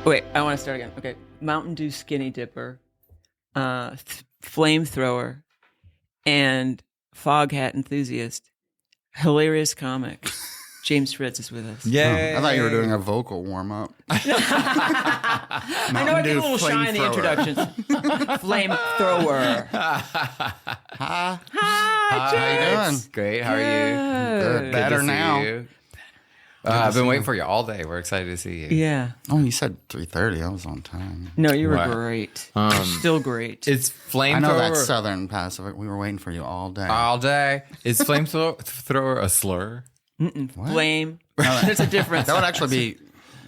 Wait, I want to start again. Okay. Mountain Dew Skinny Dipper, Flamethrower, and Fog Hat Enthusiast. Hilarious comic. James Fritz is with us. Yay. I thought you were doing a vocal warm-up. I know I get a little shy in the introductions. Flamethrower. Hi, Hi, how you doing? Great. How are you? Good. Better to see now. you. I've been waiting for you all day. We're excited to see you. Yeah. Oh, you said 3:30. I was on time. No, you were What? great. Still great. It's flamethrower. I know that's Southern Pacific. We were waiting for you all day. all day. Is flamethrower a slur? Flame. There's a difference. That would actually be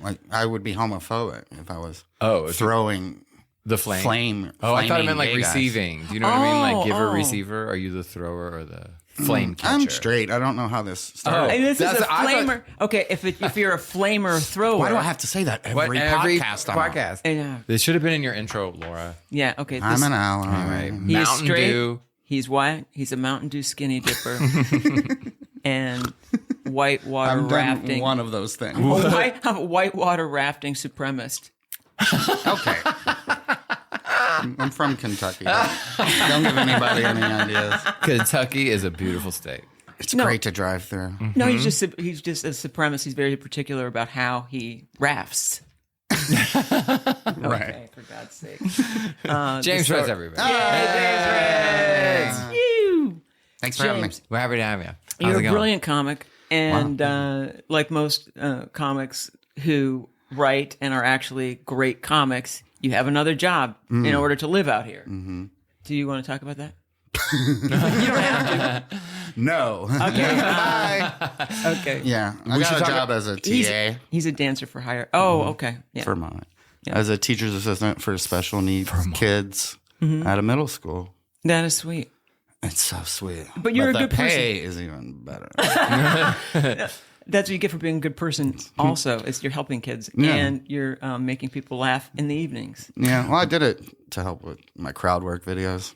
like I would be homophobic if I was it's throwing the flame. Oh, I thought it meant like receiving. Do you know what I mean? Like giver, receiver. Are you the thrower or the flame catcher? I'm straight. I don't know how this started. And this is a That's- I thought- flamer. Okay, if you're a flamer thrower. Why do I have to say that every podcast? I'm on? podcast. Yeah. This should have been in your intro, Laura. Yeah, okay. I'm an owl. All Right. right. He's Mountain straight. Dew. He's white. He's a Mountain Dew Skinny Dipper. And whitewater I've done rafting. one of those things. I'm a whitewater rafting supremacist. Okay. I'm from Kentucky. Don't give anybody any ideas. Kentucky is a beautiful state. It's great to drive through. No, he's just a supremacist. He's very particular about how he rafts. Okay, for God's sake. James Fritz, everybody. Hey, James Fritz. You. Thanks for having me. James, We're happy to have you. How's you're it a going? brilliant comic, and like most comics who write and are actually great comics, you have another job in order to live out here. Mm-hmm. Do you want to talk about that? You don't have to. No. Okay. Bye. Okay. Yeah. I got a job as a TA He's a dancer for hire. Oh, okay. Yeah. Vermont. As a teacher's assistant for special needs kids at a middle school. That is sweet. It's so sweet. But you're a the good person. pay is even better. That's what you get for being a good person. Also, is you're helping kids and you're making people laugh in the evenings. Yeah. Well, I did it to help with my crowd work videos.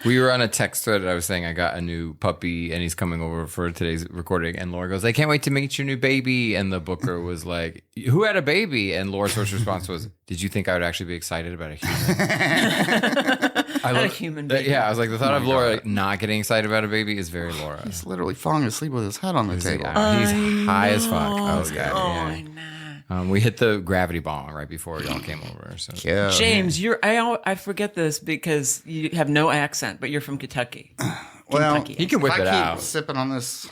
We were on a text thread. I was saying I got a new puppy and he's coming over for today's recording. And Laura goes, I can't wait to meet your new baby. And the booker was like, who had a baby? And Laura's first response was, did you think I would actually be excited about a human? A human baby. Yeah, I was like, the thought of Laura not getting excited about a baby is very Laura. He's literally falling asleep with his head on the table. He's high as fuck. Oh, God. Oh, Yeah. nah. We hit the gravity bomb right before y'all came over. So. Yeah. James, I forget this because you have no accent, but you're from Kentucky. Well, Kentucky. He can whip if it I keep out. sipping on this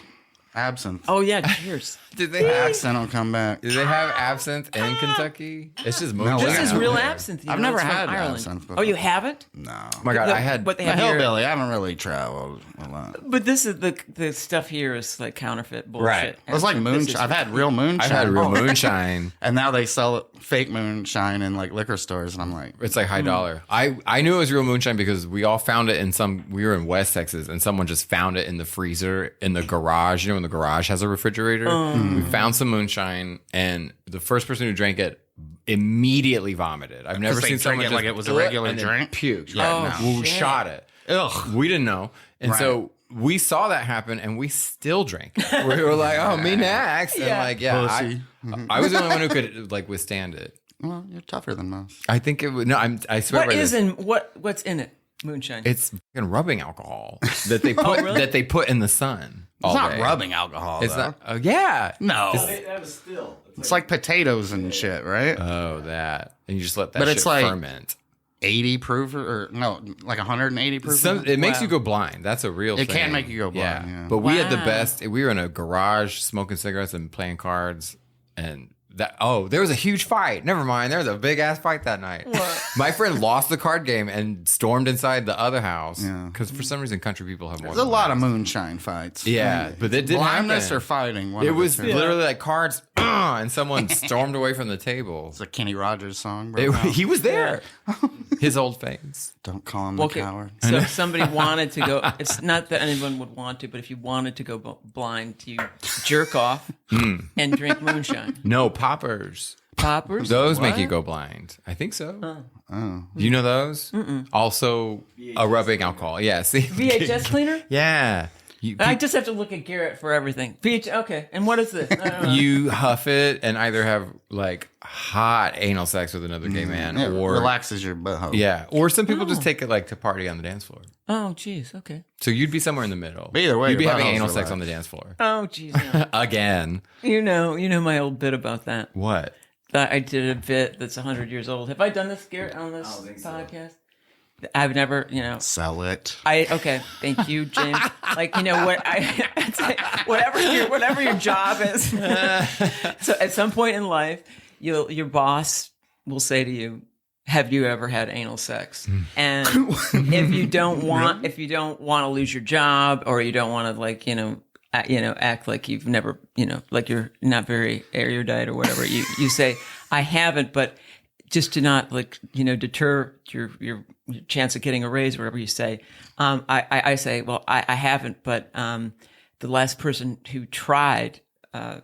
absinthe, Oh yeah, cheers. Did they have accent will come back. Do they have absinthe in Kentucky? It's just moonshine. This is Yeah. real absinthe. You I've know, never it's from had Ireland. absinthe before. Oh, you haven't? No. Oh my God, I had. What they I'm a have here. hillbilly. I haven't really traveled a lot. But this is the stuff here is like counterfeit bullshit. Right. It's like This moonshine. is- I've had real moonshine. I've had real moonshine. And now they sell fake moonshine in like liquor stores, and I'm like, It's like high dollar. I knew it was real moonshine because we all found it in we were in West Texas and someone just found it in the freezer in the garage. You know when the garage has a refrigerator? We found some moonshine and the first person who drank it immediately vomited. I've never they seen someone drank it just like it was a regular and then drink? puked. Yeah, Yeah, no. we shot it. ugh. We didn't know. And so we saw that happen and we still drank it. We were like, oh, me next. And like, Pussy. I was the only one who could like withstand it. Well, you're tougher than most. I think it would. No, I swear What by is this. in what's in it? Moonshine. It's fucking rubbing alcohol that they put really? that they put in the sun. It's not day. rubbing alcohol. It's though. not. Oh yeah. No. That was still. It's like potatoes and shit, right? Oh, that. And you just let that But shit it's like- ferment. 80 proof or no, like 180 proof. It makes Wow. you go blind. That's a real It thing. can make you go blind, yeah. But we had the Wow. best. We were in a garage smoking cigarettes and playing cards. And there was a huge fight. Never mind. There was a big ass fight that night. My friend lost the card game and stormed inside the other house. Yeah. Because for some reason, country people have more. There's a lot of moonshine fights. Yeah, but that did Blindness happen. or fighting. One It of the was two. literally like cards, and someone stormed away from the table. It's a Kenny Rogers song. Bro. He was there. His old face. Don't call him the Okay, coward. so if somebody wanted to go, it's not that anyone would want to, but if you wanted to go blind, you jerk off and drink moonshine. No, poppers. Poppers? Those make What? you go blind. I think so. Oh. Do you know those? Also, a rubbing alcohol. Yeah, see? VHS cleaner? Yeah. I just have to look at Garrett for everything. Peach, okay. And what is this? I don't know. You huff it and either have like hot anal sex with another gay man, or relaxes your butthole. Yeah, or some people just take it like to party on the dance floor. Oh, jeez. Okay. So you'd be somewhere in the middle. But either way, you'd be your having butthole's anal sex relaxed. on the dance floor. Oh, jeez. No. Again. You know my old bit about that. What? That I did a bit that's 100 years old. Have I done this, Garrett, on this podcast? I've never, Sell it. Okay, thank you, James. Like, whatever your job is. So at some point in life, your boss will say to you, "Have you ever had anal sex?" And if you don't want to lose your job, or you don't want to act like you've never, like you're not very erudite or whatever, you say, "I haven't," but just to not deter your chance of getting a raise or whatever you say, I say, well, I haven't, but the last person who tried, I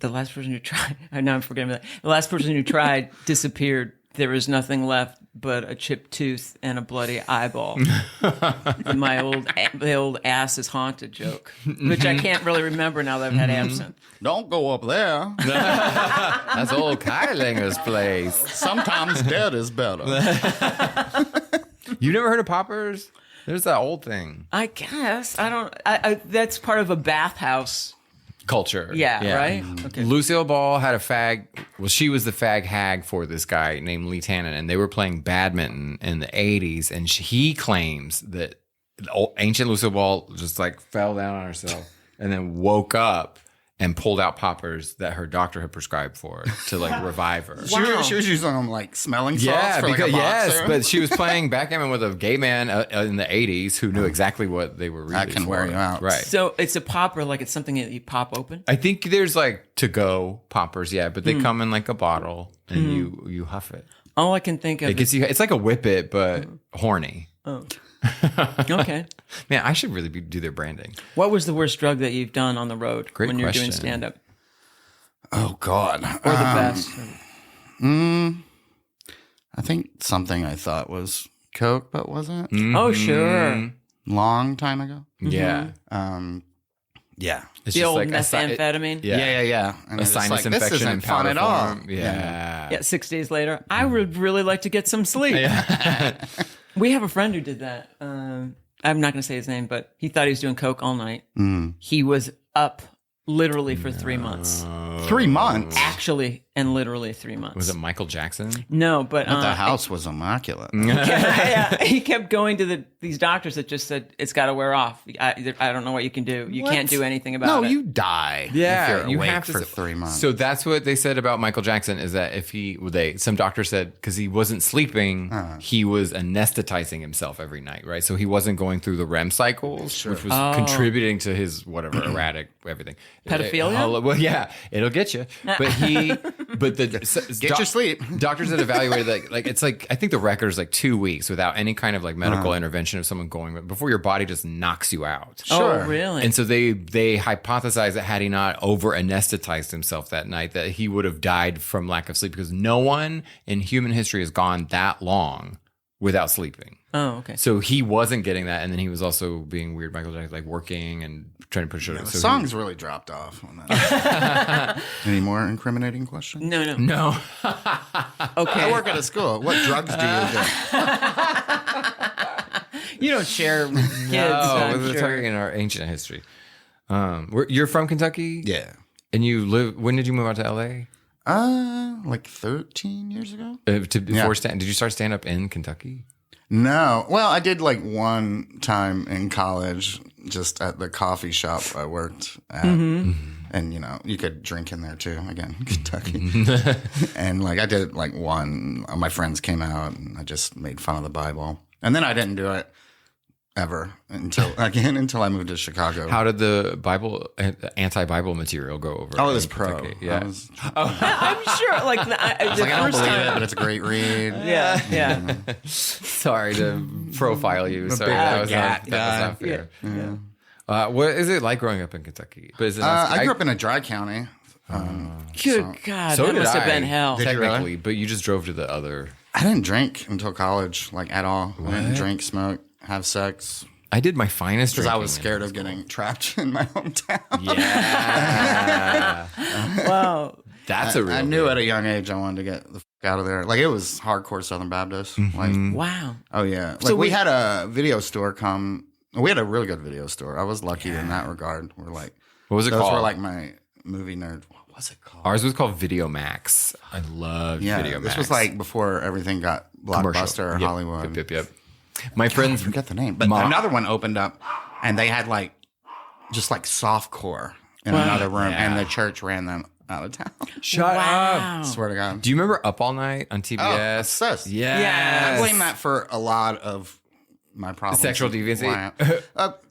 know I'm forgetting that. The last person who tried disappeared. There was nothing left but a chipped tooth and a bloody eyeball. The old ass is haunted joke, which I can't really remember now that I've had absinthe. Don't go up there. That's old Kightlinger's place. Sometimes dead is better. You never heard of poppers? There's that old thing. I guess I don't. That's part of a bathhouse Culture. Yeah, right? Okay. Lucille Ball had a fag. Well, she was the fag hag for this guy named Lee Tannen, and they were playing badminton in the 80s. And he claims that ancient Lucille Ball just like fell down on herself and then woke up and pulled out poppers that her doctor had prescribed for her to like revive her. Wow. She was using them like smelling salts for like a boxer. But she was playing backgammon with a gay man in the 80s who knew exactly what they were really That can for. wear you out. Right. So it's a popper, like it's something that you pop open? I think there's like to-go poppers, but they come in like a bottle and you huff it. All I can think of It gets you. It's like a whippet, but horny. Oh. Okay. Man, I should really do their branding. What was the worst drug that you've done on the road Great when you're doing question. stand-up? Oh, God. Or the best? I think something I thought was Coke, but wasn't. Oh, sure. Long time ago. Yeah. Yeah. It's The just old like methamphetamine? Yeah. And A it's sinus like, infection this isn't in fun powder at all. form. Yeah. Yeah, 6 days later, I would really like to get some sleep. We have a friend who did that. I'm not going to say his name, but he thought he was doing coke all night. He was up literally for 3 months. 3 months. Actually, and literally 3 months. Was it Michael Jackson? No, but The house was immaculate. he kept going to these doctors that just said it's got to wear off. I don't know what you can do. You can't do anything about No, it. you die. Yeah, if you're awake for 3 months. So that's what they said about Michael Jackson is that if some doctor said because he wasn't sleeping, he was anesthetizing himself every night, right? So he wasn't going through the REM cycles, which was contributing to his whatever erratic everything. Pedophilia? Well, yeah, it'll get you. But Get your sleep. Doctors that evaluated like it's like I think the record is like 2 weeks without any kind of like medical intervention of someone going before your body just knocks you out. Oh, really? And so they hypothesized that had he not over anesthetized himself that night, that he would have died from lack of sleep because no one in human history has gone that long without sleeping. Oh, okay. So he wasn't getting that, and then he was also being weird Michael Jackson, like working and trying to push it. The So songs really dropped off on that. Any more incriminating questions? No. No. Okay. I work at a school. What drugs do you do? You don't share with kids. We're talking in our ancient history. You're from Kentucky? Yeah. And when did you move out to LA? Like 13 years ago? Did you start stand up in Kentucky? No. Well, I did like one time in college, just at the coffee shop I worked at. And, you could drink in there too. Again, Kentucky. And like I did like one, my friends came out and I just made fun of the Bible. And then I didn't do it ever until I moved to Chicago. How did the anti-Bible material go over? Oh, it was in pro. Kentucky? Yeah. I'm sure. Like the I don't first believe time. it, but it's a great read. Yeah. Sorry to profile you. Sorry, big that was gat not fair. What is it like growing up in Kentucky? But is it I grew up in a dry county. Good God, so that did must have I, been hell. Did you really? technically, but you just drove to the other. I didn't drink until college, like at all. I didn't drink, smoke, have sex. I did my finest because I drinking was in scared high of school. getting trapped in my hometown. Yeah. Wow. That's a real I knew deal. at a young age I wanted to get the fuck out of there. Like it was hardcore Southern Baptist. Like, Wow. oh yeah. Like So we had a video store come. We had a really good video store. I was lucky in that regard. We're like, What was it those called? were like my movie nerd. What was it called? Ours was called Video Max. I loved Video Max. This was like before everything got Blockbuster or Yep, Hollywood. Yep. My I friends, forget the name, but another one opened up, and they had like just like softcore in another room, and the church ran them out of town. shut Wow. up. Swear to God. Do you remember Up All Night on TBS? Oh, obsessed. Yes. I blame that for a lot of my problems. Sexual deviancy?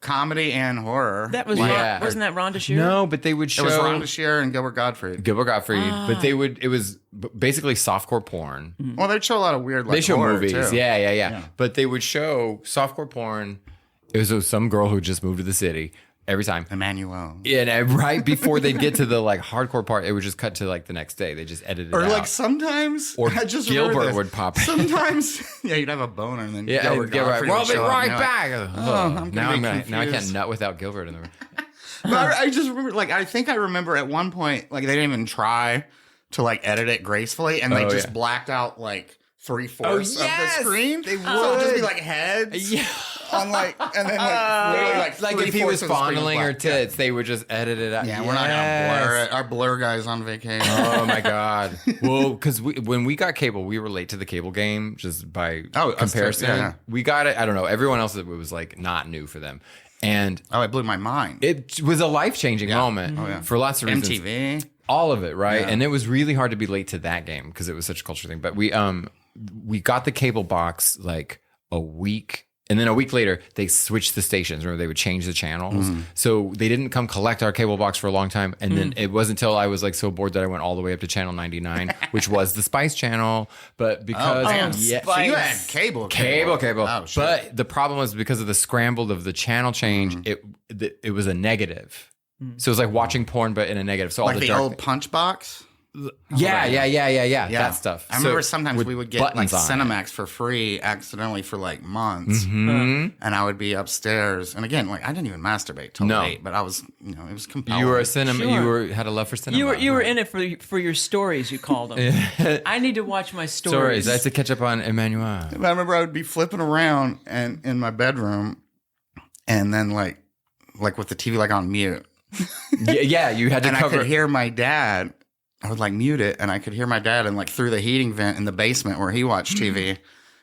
Comedy and horror. That was Yeah. wasn't that Rhonda Shear? No, but they would It show was Rhonda Shear and Gilbert Gottfried. Gilbert Gottfried, but it was basically softcore porn. Well, they show a lot of weird like They show horror, movies. too. Yeah. But they would show softcore porn. It was some girl who just moved to the city every time. Emmanuel. And right before they'd get to the like hardcore part, it would just cut to like the next day. They just edited it Or out. like sometimes, Or I just remember Gilbert this. would pop in. Sometimes, yeah, you'd have a boner and then Yeah, Gilbert and get right. Gottfried Well, would I'll be show up, right and you're back. like, I'm gonna be now I can't confused. nut without Gilbert in the room. But I just remember, like, I think I remember at one point, like, they didn't even try to like edit it gracefully, and they just yeah. blacked out like 3/4 yes! of the screen. They So it would just be would. like heads Yeah. on like, and then like literally like Like if he 3/4 was of the screen fondling her black. tits, they would just edit it out. Yeah, we're not gonna blur it. Our blur guy's on vacation. Oh my god! Well, because when we got cable, we were late to the cable game just by Oh, us too. comparison. Yeah. We got it. I don't know. Everyone else it was like not new for them, and Oh, it blew my mind. it was a life changing moment for lots of reasons. MTV. All of it, right? Yeah. And it was really hard to be late to that game because it was such a culture thing. But we got the cable box like a week. And then a week later, they switched the stations. Remember, they would change the channels. So they didn't come collect our cable box for a long time. And then it wasn't until I was like so bored that I went all the way up to channel 99, which was the Spice Channel. But because damn. yeah, So you had cable. cable. Oh, shit. But the problem was because of the scrambled of the channel change, it was a negative. So it was like watching porn, but in a negative. So all like the dark old punch box. yeah, that stuff. I remember So sometimes with we would get like buttons on it. Cinemax for free accidentally for like months. Mm-hmm. And I would be upstairs. And again, like I didn't even masturbate till No. late, but I was, it was compelling. You were a cinema. Sure. You had a love for cinema. You were in it for your stories. You called them. I need to watch my stories. Stories. I had to catch up on Emmanuel. I remember I would be flipping around and in my bedroom and then like with the TV like on mute. Yeah, you had to And I cover. could hear my dad. I would like mute it and I could hear my dad and like through the heating vent in the basement where he watched TV,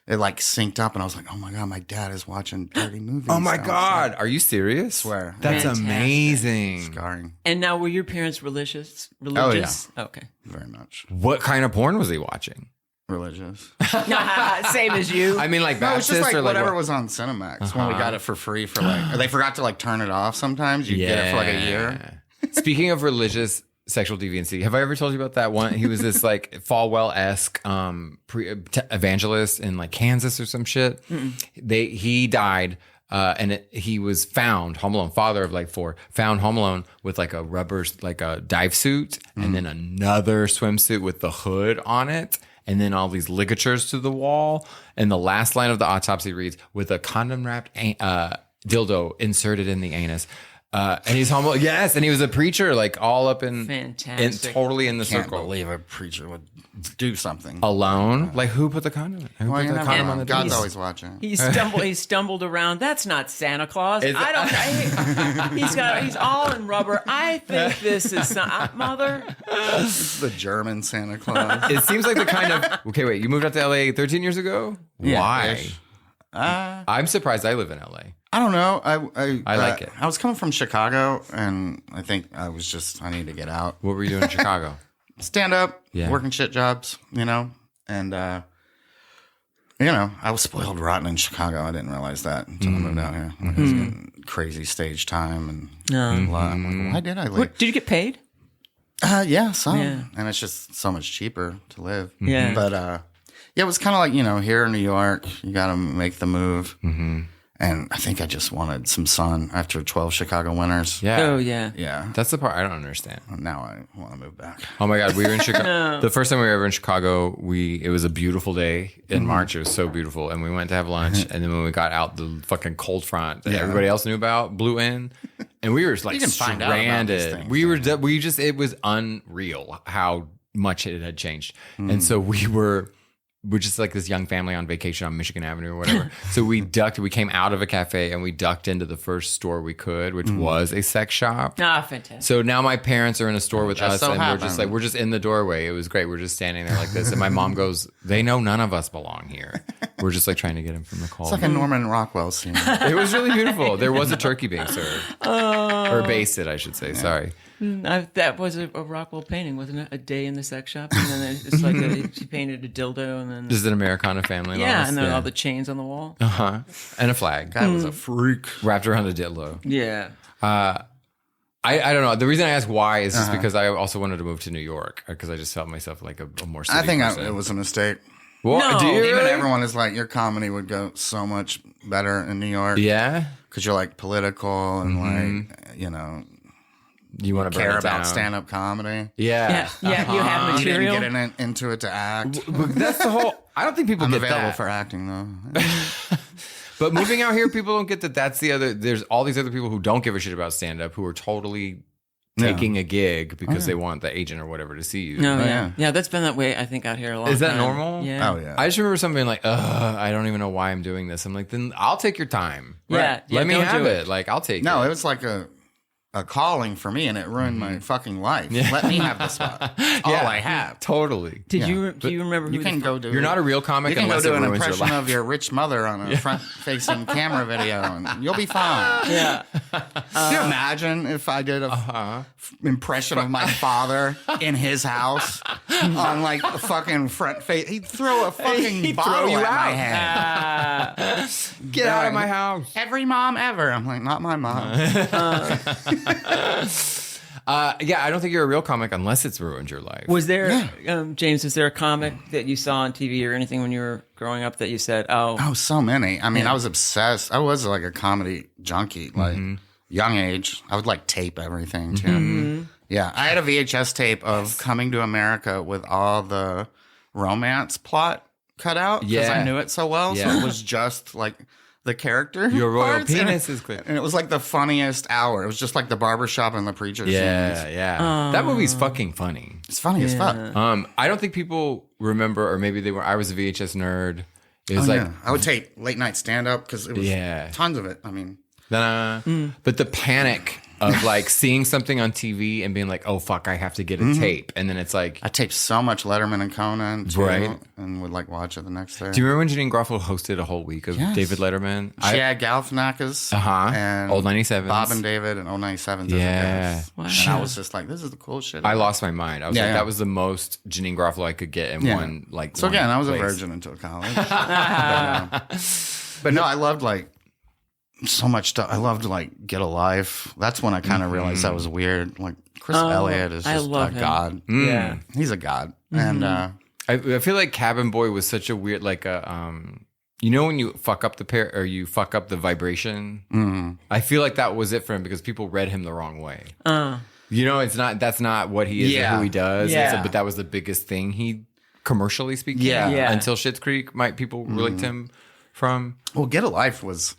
it like synced up and I was like, oh my God, my dad is watching dirty movies. Oh my downstairs. God, are you serious? Swear. That's Fantastic. amazing. Scarring. And now, were your parents religious? Okay. Very much. What kind of porn was he watching? Religious. Same as you. I mean, like No, it's Baptist just like or like whatever what? was on Cinemax when we got it for free for like, or they forgot to like turn it off sometimes. You get it for like a year. Speaking of religious sexual deviancy, have I ever told you about that one? He was this like Falwell-esque evangelist in like Kansas or some shit. He died. And he was found, Home Alone, father of like 4, found Home Alone with like a rubber, like a dive suit, and then another swimsuit with the hood on it, and then all these ligatures to the wall. And the last line of the autopsy reads, with a condom wrapped dildo inserted in the anus. And he's Home Alone. Yes, and he was a preacher, like all up in, Fantastic. totally in the Can't circle. believe a preacher would do something. Alone? Like who put the condom in? Who Well, put you're the never condom wrong. on the God's dildo? always watching. He stumbled around. That's not Santa Claus. Is it- He's all in rubber. I think this is mother. It's the German Santa Claus. It seems like the kind of okay. Wait, you moved out to LA 13 years ago. Yeah, Why? ish. I'm surprised I live in LA. I don't know. I like it. I was coming from Chicago, and I think I need to get out. What were you doing in Chicago? Stand up, Yeah. working shit jobs, and I was spoiled rotten in Chicago. I didn't realize that until I moved out here. I was getting crazy stage time and a lot. I'm like, why did I leave? Did you get paid? Yeah, some. Yeah. And it's just so much cheaper to live. Yeah. But yeah, it was kind of like, here in New York, you got to make the move. And I think I just wanted some sun after 12 Chicago winters. Yeah. Oh, yeah. Yeah. That's the part I don't understand. Now I want to move back. Oh my God, we were in Chicago. The first time we were ever in Chicago, it was a beautiful day in March. It was so beautiful, and we went to have lunch. And then when we got out, the fucking cold front that everybody else knew about blew in, and we were like You can find out about these stranded. things, It was unreal how much it had changed, and so we're just like this young family on vacation on Michigan Avenue or whatever. So we came out of a cafe and we ducked into the first store we could, which was a sex shop. Ah, fantastic. So now my parents are in a store with us, so and happened. we're just in the doorway. It was great. We're just standing there like this, and my mom goes, "They know none of us belong here." We're just like trying to get him from the call. It's like a Norman Rockwell scene. It was really beautiful. There was a turkey being served, or basted, I should say. Sorry. That was a Rockwell painting, wasn't it? A day in the sex shop, and then it's like she painted a dildo, and then This is an Americana family. yeah, lost. and then all the chains on the wall. And a flag Guy was a freak. wrapped around a dildo. Yeah. I don't know. The reason I ask why is just because I also wanted to move to New York because I just felt myself like a more city I think person. it was a mistake. Well, No. do you Even really? everyone is like, your comedy would go so much better in New York. Yeah. Because you're like political and like, You want to care burn it about down. stand-up comedy. Yeah. You have You didn't material. get into it to act. But that's the whole. I don't think people I'm get available that. for acting though. But moving out here, people don't get that. That's the other. There's all these other people who don't give a shit about stand up who are totally taking a gig because they want the agent or whatever to see you. No, yeah. yeah, that's been that way. I think out here a lot. Is that normal? Yeah. Oh yeah. I just remember something being like, I don't even know why I'm doing this. I'm like, then I'll take your time. Yeah, yeah, Let me don't have do it. Like, I'll take No, it. it was like a calling for me, and it ruined my fucking life. Let me have the spot. It's all I have. Totally. Do you remember? You who can the- go do. You're not a real comic You can go unless do it an ruins your impression life. of your rich mother on a front-facing camera video, and you'll be fine. Yeah. Can you imagine if I did a impression of my father in his house on like the fucking front face? He'd throw a fucking He'd bottle throw you at my out. head. Get out of my house. Every mom ever. I'm like, not my mom. Yeah, I don't think you're a real comic unless it's ruined your life. Was there, James? Was there a comic that you saw on TV or anything when you were growing up that you said, Oh, so many. I mean, I was obsessed. I was like a comedy junkie, like young age. I would like tape everything too. Yeah, I had a VHS tape of Coming to America with all the romance plot cut out because Yeah. I knew it so well. Yeah. So it was just like the character. Your royal parts, and penis is clear. And it was like the funniest hour. It was just like the barbershop and the preacher Yeah, scenes. yeah. That movie's fucking funny. It's funny as fuck. I don't think people remember, or maybe they were. I was a VHS nerd. It was like, Yeah. I would take late night stand up because it was tons of it. I mean, but the panic of like seeing something on TV and being like, oh fuck, I have to get a tape, and then it's like, I taped so much Letterman and Conan too, Right. and would like watch it the next day. do you remember when Janine Garofalo hosted a whole week of Yes. David Letterman? She had Galifianakis and Old 97s. Bob and David and Old 97s. Yeah. As a guest. And I was just like, this is the cool shit. I lost my mind. I was Yeah, like, yeah. that was the most Janine Garofalo I could get in one like. So one again, I was place. a virgin until college. but no, I loved like so much stuff. I loved like Get a Life. That's when I kind of realized that was weird. Like Chris Elliott is I just love a him. god. Yeah. He's a god. And I feel like Cabin Boy was such a weird, like a, you know, when you fuck up the pair or you fuck up the vibration. I feel like that was it for him because people read him the wrong way. You know, that's not what he is or who he does. Yeah. But that was the biggest thing he commercially speaking. Yeah. Yeah. Until Schitt's Creek, people relate to him from. well, Get a Life was.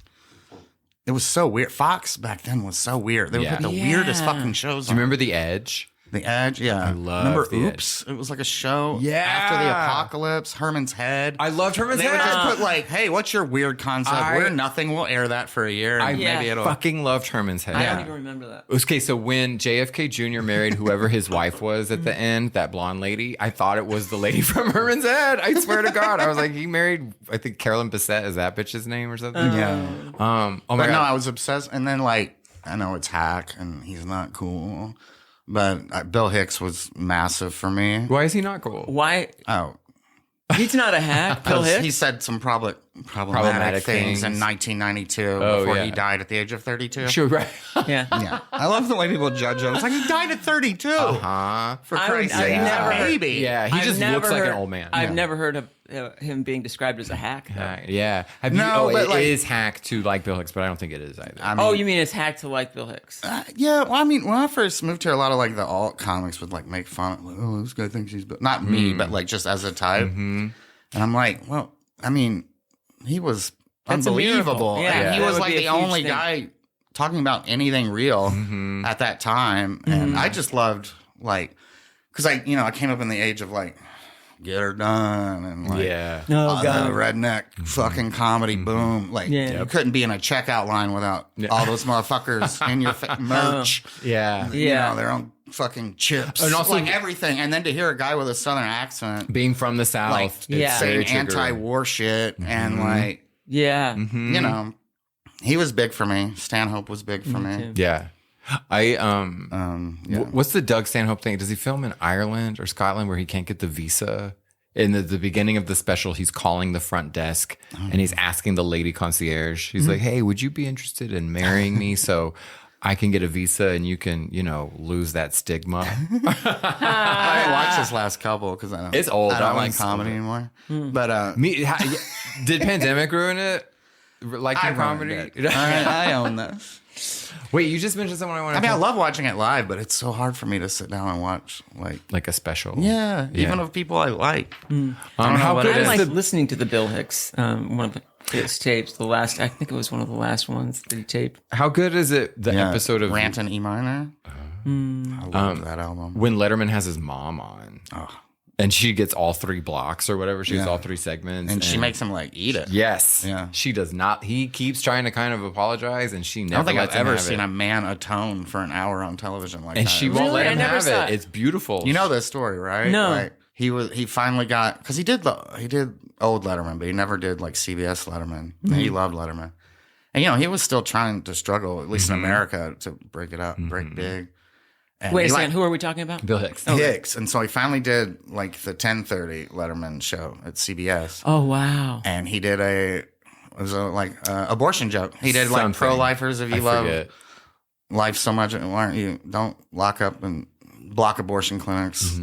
It was so weird. Fox back then was so weird. They would put the weirdest fucking shows Do on. you remember The Edge? The Edge, yeah. I love remember The Oops? It was like a show Yeah. after the apocalypse. Herman's Head. I loved Herman's They would Head. just put like, hey, what's your weird concept? We're nothing. We'll air that for a year. And Yeah. maybe it'll. Fucking loved Herman's Head. I don't even remember that. Okay, so when JFK Jr. married whoever his wife was at the end, that blonde lady, I thought it was the lady from Herman's Head. I swear to God. I was like, he married, I think Carolyn Bessette, is that bitch's name or something? Yeah. Oh my But no, God. I was obsessed. And then like, I know it's hack and he's not cool, but Bill Hicks was massive for me. Why is he not cool? Why? Oh, He's not a hack. Bill 'cause Hicks. he said some problematic things in 1992 before he yeah. died at the age of 32. Sure, right. Yeah. Yeah. I love the way people judge him. It's like he died at 32. For Christ's sake. He's a baby. Yeah, he just looks like an old man. I've never heard of him being described as a hack. Yeah. It is hack to like Bill Hicks, but I don't think it is either. I mean, You mean it's hack to like Bill Hicks? Yeah, well, I mean, when I first moved here, a lot of like the alt comics would like make fun of, like, oh, this guy thinks he's not me, but like just as a type. And I'm like, well, I mean, he was unbelievable. Yeah, and he that was would like be the a huge only thing. guy talking about anything real at that time, and I just loved like because I came up in the age of like Get Her Done and like the redneck fucking comedy boom. Like you couldn't be in a checkout line without all those motherfuckers in your merch. Yeah. You know, their own fucking chips And also like everything. And then to hear a guy with a southern accent Being from the South, like it's very saying triggering. anti-war shit and like Yeah. you know, he was big for me. Stanhope was big for me. too. Yeah. What's the Doug Stanhope thing? Does he film in Ireland or Scotland where he can't get the visa? In the beginning of the special, he's calling the front desk and he's asking the lady concierge. He's like, "Hey, would you be interested in marrying me so I can get a visa and you can, lose that stigma?" I didn't watch this last couple because It's old. I That don't like one's comedy anymore. But Did pandemic ruin it? Like your comedy? I own this. Wait, you just mentioned someone I want to. I mean, I love watching it live, but it's so hard for me to sit down and watch like a special. even of people I like. How good I is like the listening to the Bill Hicks, one of his tapes. I think it was one of the last ones that he taped. How good is it? The episode of Rant in E minor. I love that album. when Letterman has his mom on, and she gets all 3 blocks or whatever. She gets all 3 segments, And she makes him like eat it. Yes. Yeah. She does not. He keeps trying to kind of apologize, and she never I don't think lets I've him ever have seen it. a man atone for an hour on television like And that. she won't Really? let I him never have saw it. it. It's beautiful. You know this story, right? No. Like, he finally got because he did old Letterman, but he never did like CBS Letterman. And he loved Letterman, and he was still trying to struggle, at least in America, to break it up, break big. And Wait a he, second, who are we talking about? Bill Hicks. Hicks, and so he finally did like the 10:30 Letterman show at CBS, Oh, wow. and he did abortion joke. He did like Something. pro-lifers if you I love forget. life so much, why aren't you don't lock up and block abortion clinics,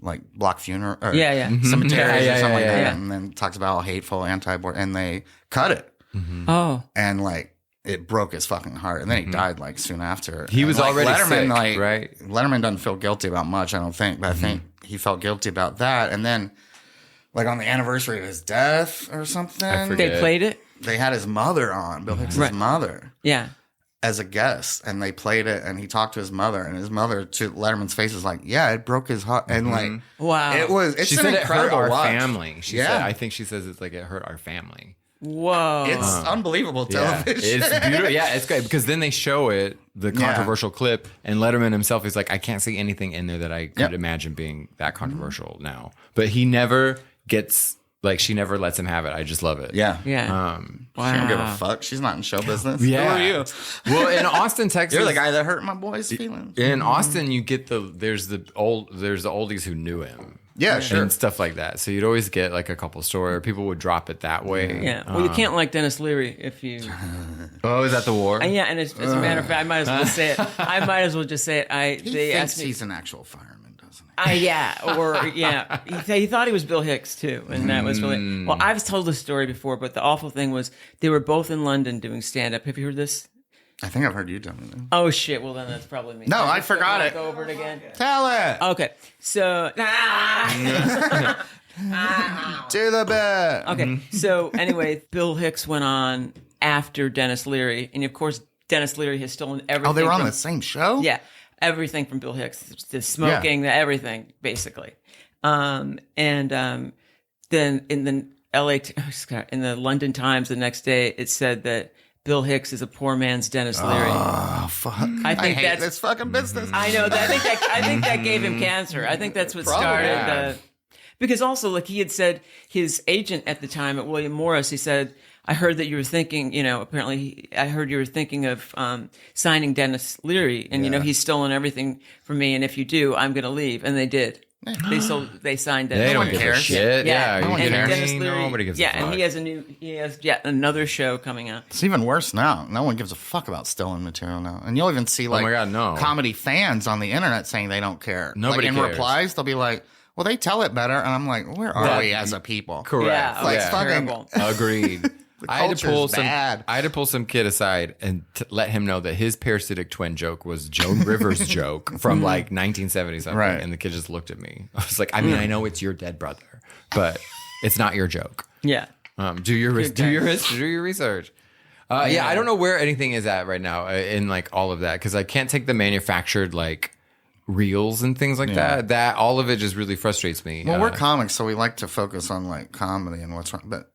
like block funeral or cemeteries Yeah, or something like that, yeah. and then talks about how hateful anti-abortion, and they cut it, Oh. and like it broke his fucking heart, and then he died like soon after. He And, was like, already Letterman, sick, like, right? Letterman doesn't feel guilty about much, I don't think, but I think he felt guilty about that, and then like on the anniversary of his death or something, forget. They played it? they had his mother on, Bill Hicks' Right. mother, Yeah. as a guest, and they played it, and he talked to his mother, and his mother to Letterman's face was like, "Yeah, it broke his heart," and like, Wow. it's She an said it hurt incredible our watch. family. She Yeah. said, I think she says it's like it hurt our family. Whoa. It's unbelievable Yeah, television. it's beautiful. Yeah, it's great because then they show it, the controversial clip, and Letterman himself is like, I can't see anything in there that I could imagine being that controversial now. But he never gets, like, she never lets him have it. I just love it. Yeah, yeah. She don't give a fuck. She's not in show business. Yeah. Who are you? Well, in Austin, Texas, You're the guy that hurt my boy's feelings. in Austin, you get there's the oldies who knew him. Yeah, sure. And stuff like that. So you'd always get like a couple story, or people would drop it that way. Yeah. Well, you can't like Dennis Leary if you. Oh, is that the war? Yeah, and as a matter of fact, I might as well say it. I might as well just say it. He They thinks asked me. he's an actual fireman, doesn't he? He thought he was Bill Hicks too, and that was really well. I've told this story before, but the awful thing was they were both in London doing stand up. Have you heard this? I think I've heard you tell me that. Oh shit! Well, then that's probably me. No, I forgot it. Go over it again. Tell it Okay, so to the bed. okay, so anyway, Bill Hicks went on after Dennis Leary, and of course, Dennis Leary has stolen everything. Oh, they were on from- the same show. Yeah, everything from Bill Hicks, the smoking, the everything, basically. Then in the in the London Times the next day, it said that Bill Hicks is a poor man's Dennis Leary. Oh fuck! I think hate that's this fucking business. I know that. I think that gave him cancer. I think that's what started. yeah. Because also, like he had said, his agent at the time at William Morris, he said, "I heard that you were thinking. Apparently, I heard you were thinking of signing Dennis Leary, and he's stolen everything from me. And if you do, I'm going to leave." And they did. They signed that. They No don't one give a cares. shit. Yeah, Yeah, no one you cares. kidding me? Nobody gives a fuck. and he has yet another show coming out. It's even worse now. No one gives a fuck about stolen material now. And you'll even see like my God, no. comedy fans on the internet saying they don't care. Nobody like, in cares. replies, they'll be like, well, they tell it better. And I'm like, where are we as a people? Correct. Yeah, Like, it's fucking- terrible. Agreed. I had to pull culture's bad. I had to pull some kid aside and let him know that his parasitic twin joke was Joan Rivers' joke from like 1970 something. Right. And the kid just looked at me. I was like, I mean, I know it's your dead brother, but it's not your joke. Yeah. Do your research. Yeah, I don't know where anything is at right now in like all of that because I can't take the manufactured like reels and things like that. That all of it just really frustrates me. Well, we're comics, so we like to focus on like comedy and what's wrong. But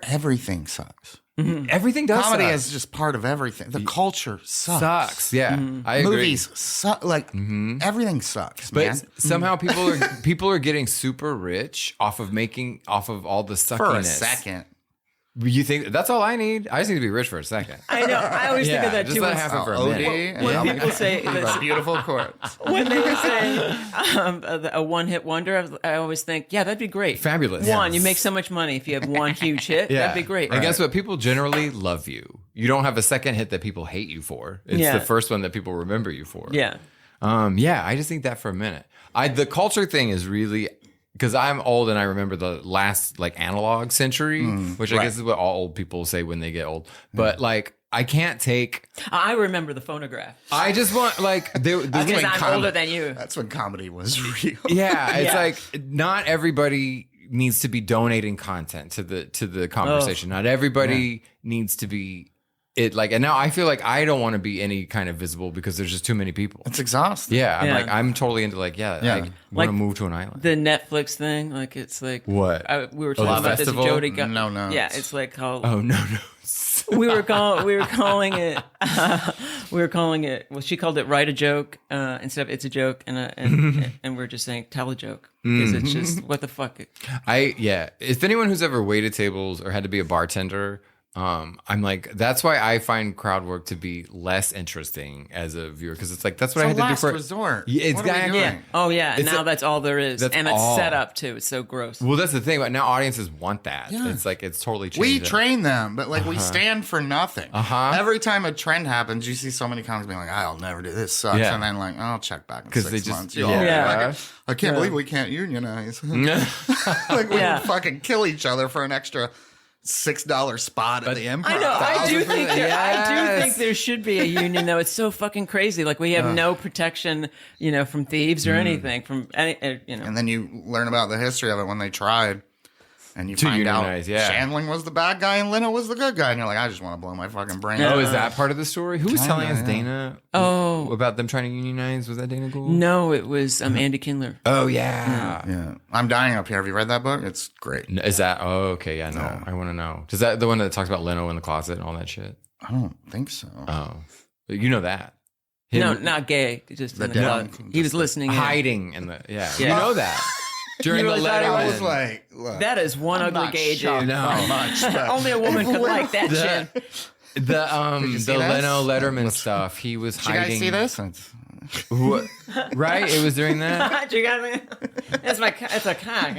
everything sucks. Everything does Comedy suck. is just part of everything. The culture sucks. Yeah, I agree. Movies suck. Like everything sucks, But man. somehow people are getting super rich off of all the suckiness. For a second. You think that's all I need? I just need to be rich for a second. I know. I always think of that just too. let it happen for a OD minute. and When people say a beautiful quotes. when they were saying a one-hit wonder, I always think, yeah, that'd be great. Fabulous. One, Yes. you make so much money if you have one huge hit. That'd be great. And guess what? People generally love you. You don't have a second hit that people hate you for. It's Yeah. the first one that people remember you for. Yeah. Yeah, I just think that for a minute. The culture thing is really because I'm old and I remember the last like analog century, which I guess is what all old people say when they get old. But like, I can't take. I remember the phonograph. I just want like Because I'm older than you. That's when comedy was real. yeah. It's Yeah. like not everybody needs to be donating content to the conversation. Not everybody needs to be. It like and now I feel like I don't want to be any kind of visible because there's just too many people. It's exhausting. Yeah, Yeah. I'm totally into like I want Like to move to an island. The Netflix thing, like it's like What? we were the talking about festival? this. Jody got No. Yeah, it's like called. Oh no. we were calling it. Well, she called it "Write a Joke" instead of "It's a Joke," and we're just saying "Tell a joke" because it's just what the fuck. If anyone who's ever waited tables or had to be a bartender, I'm like that's why I find crowd work to be less interesting as a viewer because it's like that's what I had to do last for resort. Yeah, What are we exactly. doing? Yeah. Oh yeah. It's Now that's all there is, that's and it's all. set up too. It's so gross. Well, that's the thing. But now audiences want that. Yeah. It's like it's totally changed. We train them, but like we stand for nothing. Every time a trend happens, you see so many comics being like, "I'll never do this. Sucks," Yeah. and then like, "I'll check back in 'Cause 6 they just- months." yeah. Like, I can't believe we can't unionize. Like we Yeah. would fucking kill each other for an extra $6 spot at the Improv. I know. I do think Yes. there should be a union though. It's so fucking crazy. Like we have no protection, from thieves or anything. From any, And then you learn about the history of it when they tried. And you To find out unionize, yeah. Shandling was the bad guy and Leno was the good guy. And you're like, I just want to blow my fucking brain Oh, out. is that part of the story? Who was telling us, yeah. Dana? Oh. About them trying to unionize? Was that Dana Gould? No, it was Andy Kindler. Oh yeah. Yeah. I'm Dying Up Here. Have you read that book? It's great. Is that? Oh, okay. Yeah. No, I want to know. Is that the one that talks about Leno in the closet and all that shit? I don't think so. Oh, you know that. No, Him not gay. Just in the dead. club. He was listening. in. hiding in the Yeah. You know that during You the really thought letter. it I was like, look, That is one I'm ugly not gay shocked dude. by much. But Only a woman could like that shit. The see the this? Leno Letterman stuff. He was Did you hiding. guys see this? It's, What? Right? It was during that. You got me? It's a cock.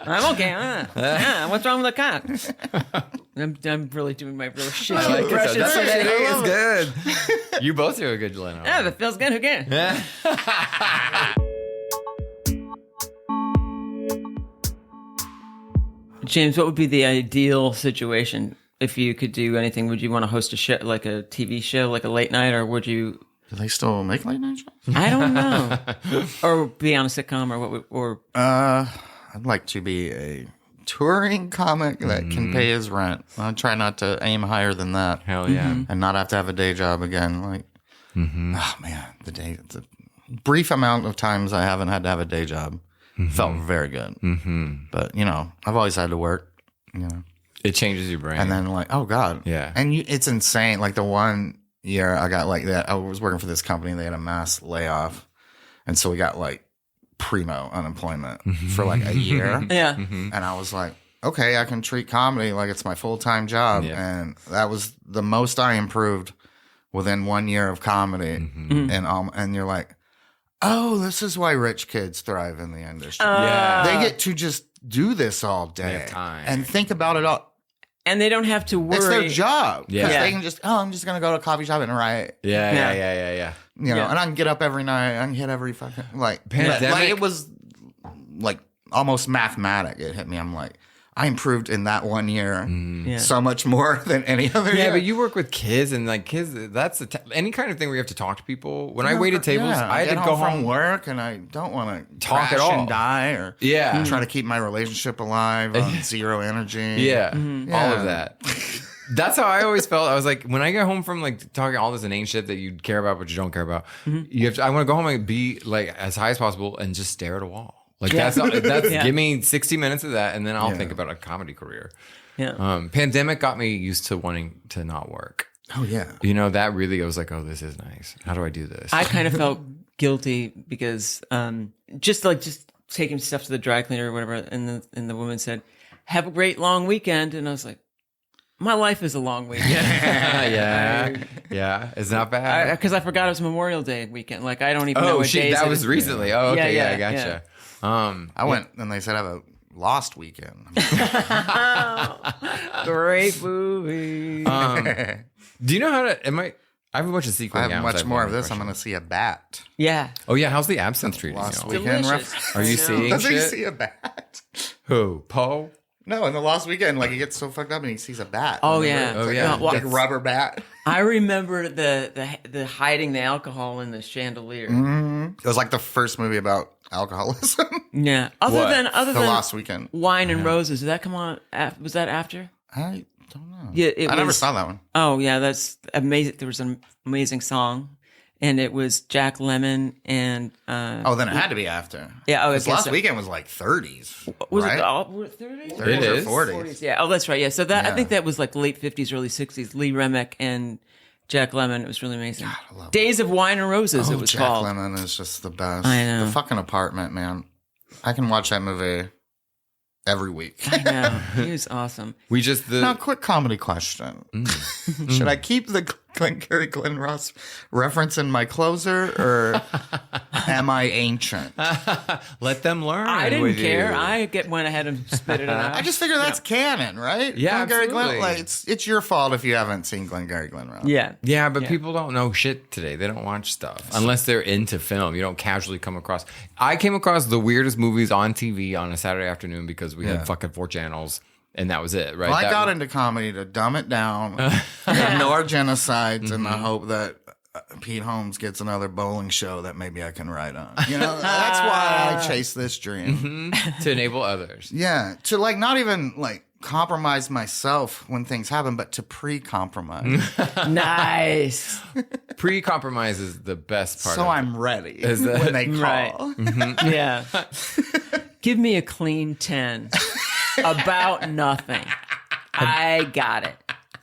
I'm okay. What's wrong with the cock? I'm really doing my real shit impression. That's what today. it is. Good. You both do a good Leno. Yeah, if it feels good, who cares? James, what would be the ideal situation if you could do anything? Would you want to host a show, like a TV show, like a late night, or would you? do they still make late night shows? I don't know. Or be on a sitcom, or what? Or I'd like to be a touring comic that can pay his rent. I try not to aim higher than that. Hell yeah. And not have to have a day job again. Like, oh man, the brief amount of times I haven't had to have a day job felt very good. But I've always had to work. It changes your brain. And then like, oh god, Yeah. And it's insane. Like the one year I got like that, I was working for this company. They had a mass layoff, and so we got like primo unemployment for like a year. yeah, And I was like, okay, I can treat comedy like it's my full-time job. Yeah. And that was the most I improved within 1 year of comedy. And you're like, oh, this is why rich kids thrive in the industry. Yeah. They get to just do this all day have time. and think about it all. And they don't have to worry. It's their job. Yeah. They can just, I'm just going to go to a coffee shop and write. Yeah. You know, and I can get up every night. I can hit every fucking, like, Pandemic. like it was like almost mathematic. It hit me. I'm like, I improved in that 1 year so much more than any other year. Yeah, but you work with kids, and like kids, that's any kind of thing where you have to talk to people. When I waited tables, I had to go home from work, and I don't want to talk crash at all and die, or try to keep my relationship alive on zero energy. Yeah, all of that. That's how I always felt. I was like, when I get home from like talking all this inane shit that you care about but you don't care about, you have to. I want to go home and be like as high as possible and just stare at a wall. Like that's give me 60 minutes of that, and then I'll think about a comedy career. Yeah. Pandemic got me used to wanting to not work. Oh yeah. You know, that really, I was like, oh, this is nice. How do I do this? I kind of felt guilty because just taking stuff to the dry cleaner or whatever, and the woman said, "Have a great long weekend," and I was like, my life is a long weekend. yeah, it's not bad. Because I forgot it was Memorial Day weekend. Like I don't even know what days that it was is. recently. Oh, okay, I gotcha. Yeah. I went and they said I have a lost weekend. Great movie. Do you know how to? I have a bunch of sequel. I have much more of this. I'm going to see a bat. Yeah. Oh yeah, how's the absinthe treating Lost you? weekend Delicious. reference. Are you seeing Does he shit? see a bat? Who? Poe? No, in the Lost Weekend, like he gets so fucked up and he sees a bat. Oh, in the yeah. room. Oh, It's yeah. like a big rubber bat. I remember the hiding the alcohol in the chandelier. It was like the first movie about alcoholism. Yeah. Other than The Lost Weekend. Wine and Roses, did that come on? Was that after? I don't know. Yeah, I never saw that one. Oh yeah, that's amazing. There was an amazing song, and it was Jack Lemmon and. Oh, then it had to be after. Yeah. Oh, I This guess Lost so. Weekend was like 30s. Was right? it all 30s? 30s It is. or 40s. Yeah. Oh, that's right. Yeah. So that I Yeah. think that was like late 50s, early 60s. Lee Remick and Jack Lemmon. It was really amazing. I love Days of Wine and Roses. It was Jack called. Lemmon is just the best. I know. The fucking Apartment, man. I can watch that movie every week. I know. He was awesome. We just Now, quick comedy question. Should I keep the Glengarry Glen Ross reference in my closer, or am I ancient? let them learn. I didn't with care. you. Went ahead and spit it out. I just figure that's canon, right? Yeah, Glengarry Glen. absolutely. Like, it's your fault if you haven't seen Glengarry Glen Ross. Yeah. Yeah, but people don't know shit today. They don't watch stuff unless they're into film. You don't casually come across. I came across the weirdest movies on TV on a Saturday afternoon because we had fucking 4 channels, and that was it, right? Well, I got into comedy to dumb it down, ignore genocides, in the hope that Pete Holmes gets another bowling show that maybe I can write on. You know, that's why I chase this dream. to enable others. Yeah, to like not even like compromise myself when things happen, but to pre-compromise. Nice. Pre-compromise is the best part. So of I'm ready that- when they call. Right. Yeah. Give me a clean 10 about nothing. I got it.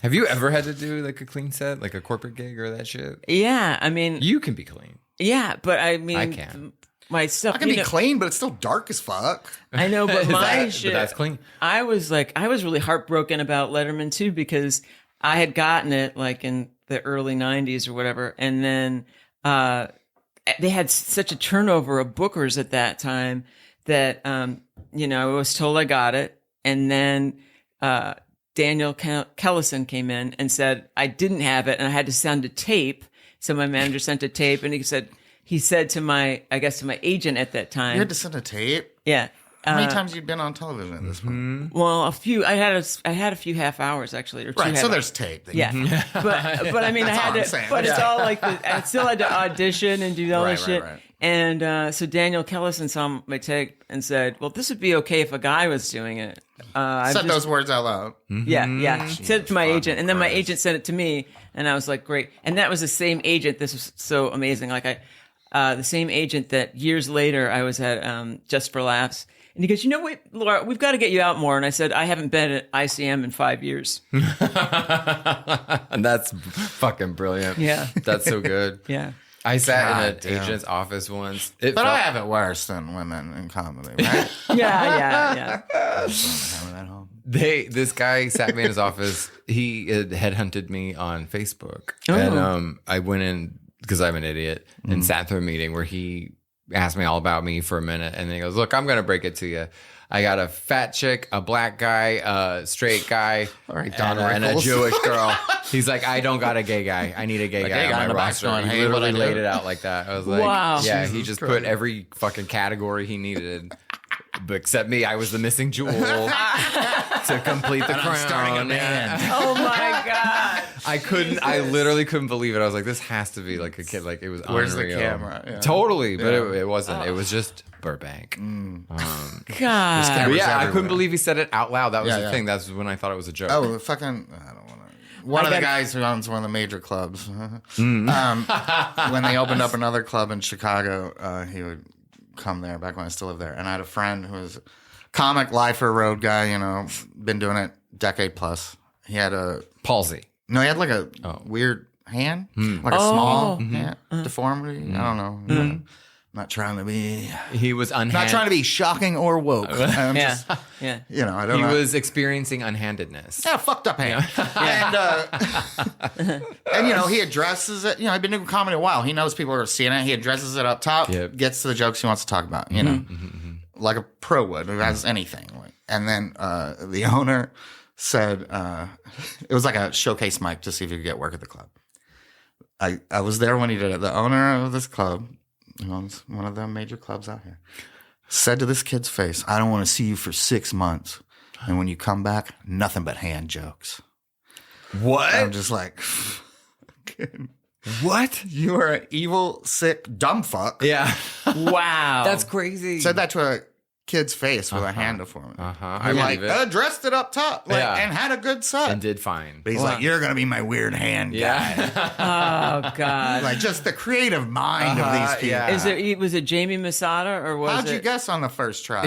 Have you ever had to do like a clean set, like a corporate gig or that shit? Yeah. I mean, You can be clean. yeah, but I mean, I can't. My stuff. I can be clean, but it's still dark as fuck. I know, but my shit. But that's clean. I was really heartbroken about Letterman too, because I had gotten it like in the early 90s or whatever. And then they had such a turnover of bookers at that time that, I was told I got it. And then Daniel Kellison came in and said I didn't have it and I had to send a tape. So my manager sent a tape and he said to my agent at that time. You had to send a tape? Yeah. How many times you'd been on television at this point? Well, a few. I had a few half hours actually, or two. Right, half so hours. there's tape. That Yeah, but I mean, I That's all had I'm to. saying. But it's all like I still had to audition and do all Right, this shit. right. And so Daniel Kellison saw my tape and said, "Well, this would be okay if a guy was doing it." Said those words out loud. Yeah. Sent it to my agent, and then my Christ. agent sent it to me, and I was like, "Great!" And that was the same agent. This was so amazing. Like the same agent that years later I was at Just for Laughs. And he goes, "You know what, Laura, we've got to get you out more." And I said, "I haven't been at ICM in 5 years." And that's fucking brilliant. Yeah. That's so good. Yeah. I sat in God an damn. agent's office once. But I have it worse than women in comedy, right? Yeah. Hammer that home. This guy sat me in his office. He had headhunted me on Facebook. And I went in because I'm an idiot and sat through a meeting where he asked me all about me for a minute, and then he goes, "Look, I'm gonna break it to you. I got a fat chick, a black guy, a straight guy, and a Jewish girl." He's like, "I don't got a gay guy. I need a gay guy on my roster." He literally laid it out like that. I was like, Wow. "Yeah." Jesus He just Christ. put every fucking category he needed, but except me. I was the missing jewel to complete the crown. starting a band. Oh my god. I literally couldn't believe it. I was like, this has to be like a kid. Like it was Where's unreal. the camera? Yeah. Totally, but it wasn't. It was just Burbank. God. But Cameras yeah, I everywhere. couldn't believe he said it out loud. That was Yeah, the yeah. thing. That's when I thought it was a joke. Oh, fucking! I don't want to. One of the guys who owns one of the major clubs. When they opened up another club in Chicago, he would come there back when I still lived there. And I had a friend who was a comic lifer road guy. Been doing it decade plus. He had Palsy. he had like a weird hand, like a small hand, deformity. I don't know. I'm not trying to be. He was unhanded. Not trying to be shocking or woke. I'm Yeah. just, Yeah. I don't He know. was experiencing unhandedness. Yeah, fucked up hand. And he addresses it. I've been doing comedy a while. He knows people are seeing it. He addresses it up top, Yep. gets to the jokes he wants to talk about, like a pro would who has anything. And then the owner said, it was like a showcase mic to see if he could get work at the club. I was there when he did it. The owner of this club, who owns one of the major clubs out here, said to this kid's face, "I don't want to see you for 6 months. And when you come back, nothing but hand jokes." What? I'm just like, What? you are an evil, sick, dumb fuck. Yeah. Wow. That's crazy. Said that to a kid's face with a hand deformity. I Who, like, believe it. addressed it up top Yeah. and had a good set. And did fine. But he's like, "You're going to be my weird hand guy." Yeah. Oh god. Like, just the creative mind of these people. yeah. Was it Jamie Masada or was How'd it? you guess on the first try?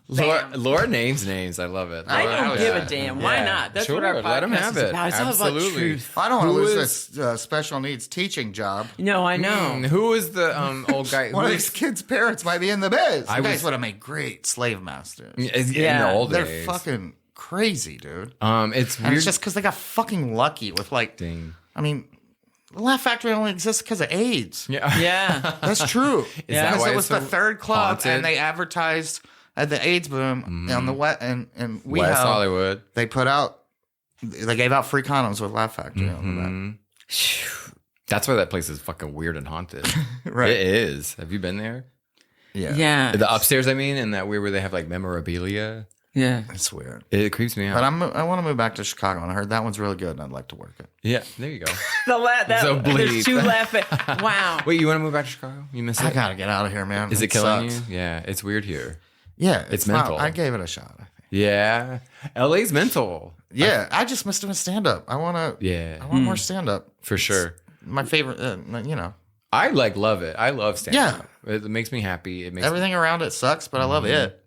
Laura names names. I love it. I Laura- don't oh, give yeah. a damn. Why Yeah. not? That's Sure, what our podcast let him have is it. about. It's all about Absolutely. truth. I don't want to Who lose is- this special needs teaching job. No, I know. Who is the old guy? One of who these is- kids' parents might be in the biz. I You guys was- would have made great slave masters. in Yeah. the old They're days. fucking crazy, dude. It's And weird. it's just because they got fucking lucky with Ding. I mean, the Laugh Factory only exists because of AIDS. Yeah. Yeah. That's true. Yeah. that Because why it was it's the so third club, haunted? and they advertised at the AIDS boom on the west and we West have Hollywood. they gave out free condoms with Laugh Factory on That's why that place is fucking weird and haunted. the back. Right. It is. Have you been there? Yeah. Yeah. The upstairs, I mean, and that weird where they have like memorabilia. Yeah. It's weird. It creeps me out. But I want to move back to Chicago, and I heard that one's really good, and I'd like to work it. Yeah, there you go. There's So bleep. two laughing. Wow. Wait, you want to move back to Chicago? You miss it? I gotta get out of here, man. Is it killing sucks. you? Yeah, it's weird here. Yeah, It's not- mental. I gave it a shot. I think. Yeah, LA's mental. Yeah, I just missed doing stand up. I want Yeah, more stand up. for sure. My favorite, I love it. I love stand Yeah. up. It makes me happy. It makes everything around it sucks, but I love it.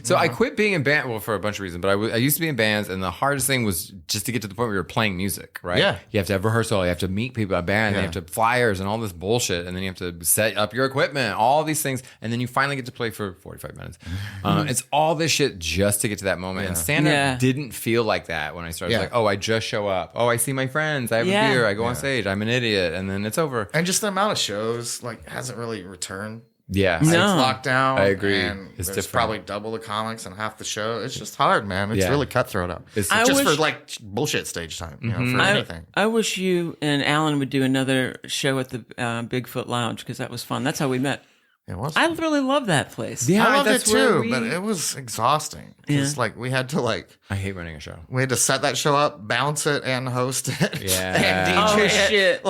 So I quit being in band, well, for a bunch of reasons, but I used to be in bands, and the hardest thing was just to get to the point where you're playing music, right? Yeah. You have to have rehearsal, you have to meet people at band, Yeah. you have to flyers and all this bullshit, and then you have to set up your equipment, all these things, and then you finally get to play for 45 minutes. It's all this shit just to get to that moment. And stand-up Yeah. didn't feel like that when I started. Yeah. It's like, oh, I just show up. Oh, I see my friends. I have Yeah. a beer. I go on stage. I'm an idiot. And then it's over. And just the amount of shows hasn't really returned. Yeah. No. It's locked down. I agree. And It's there's different. probably double the comics and half the show. It's just hard, man. It's Yeah. really cutthroat out. It's- I just wish- for bullshit stage time, for anything. I wish you and Alan would do another show at the Bigfoot Lounge because that was fun. That's how we met. It was. I really love that place. Yeah, I loved it that's where too, we- but it was exhausting. Because we had to I hate running a show. we had to set that show up, bounce it, and host it. Yeah. and Oh, DJ shit.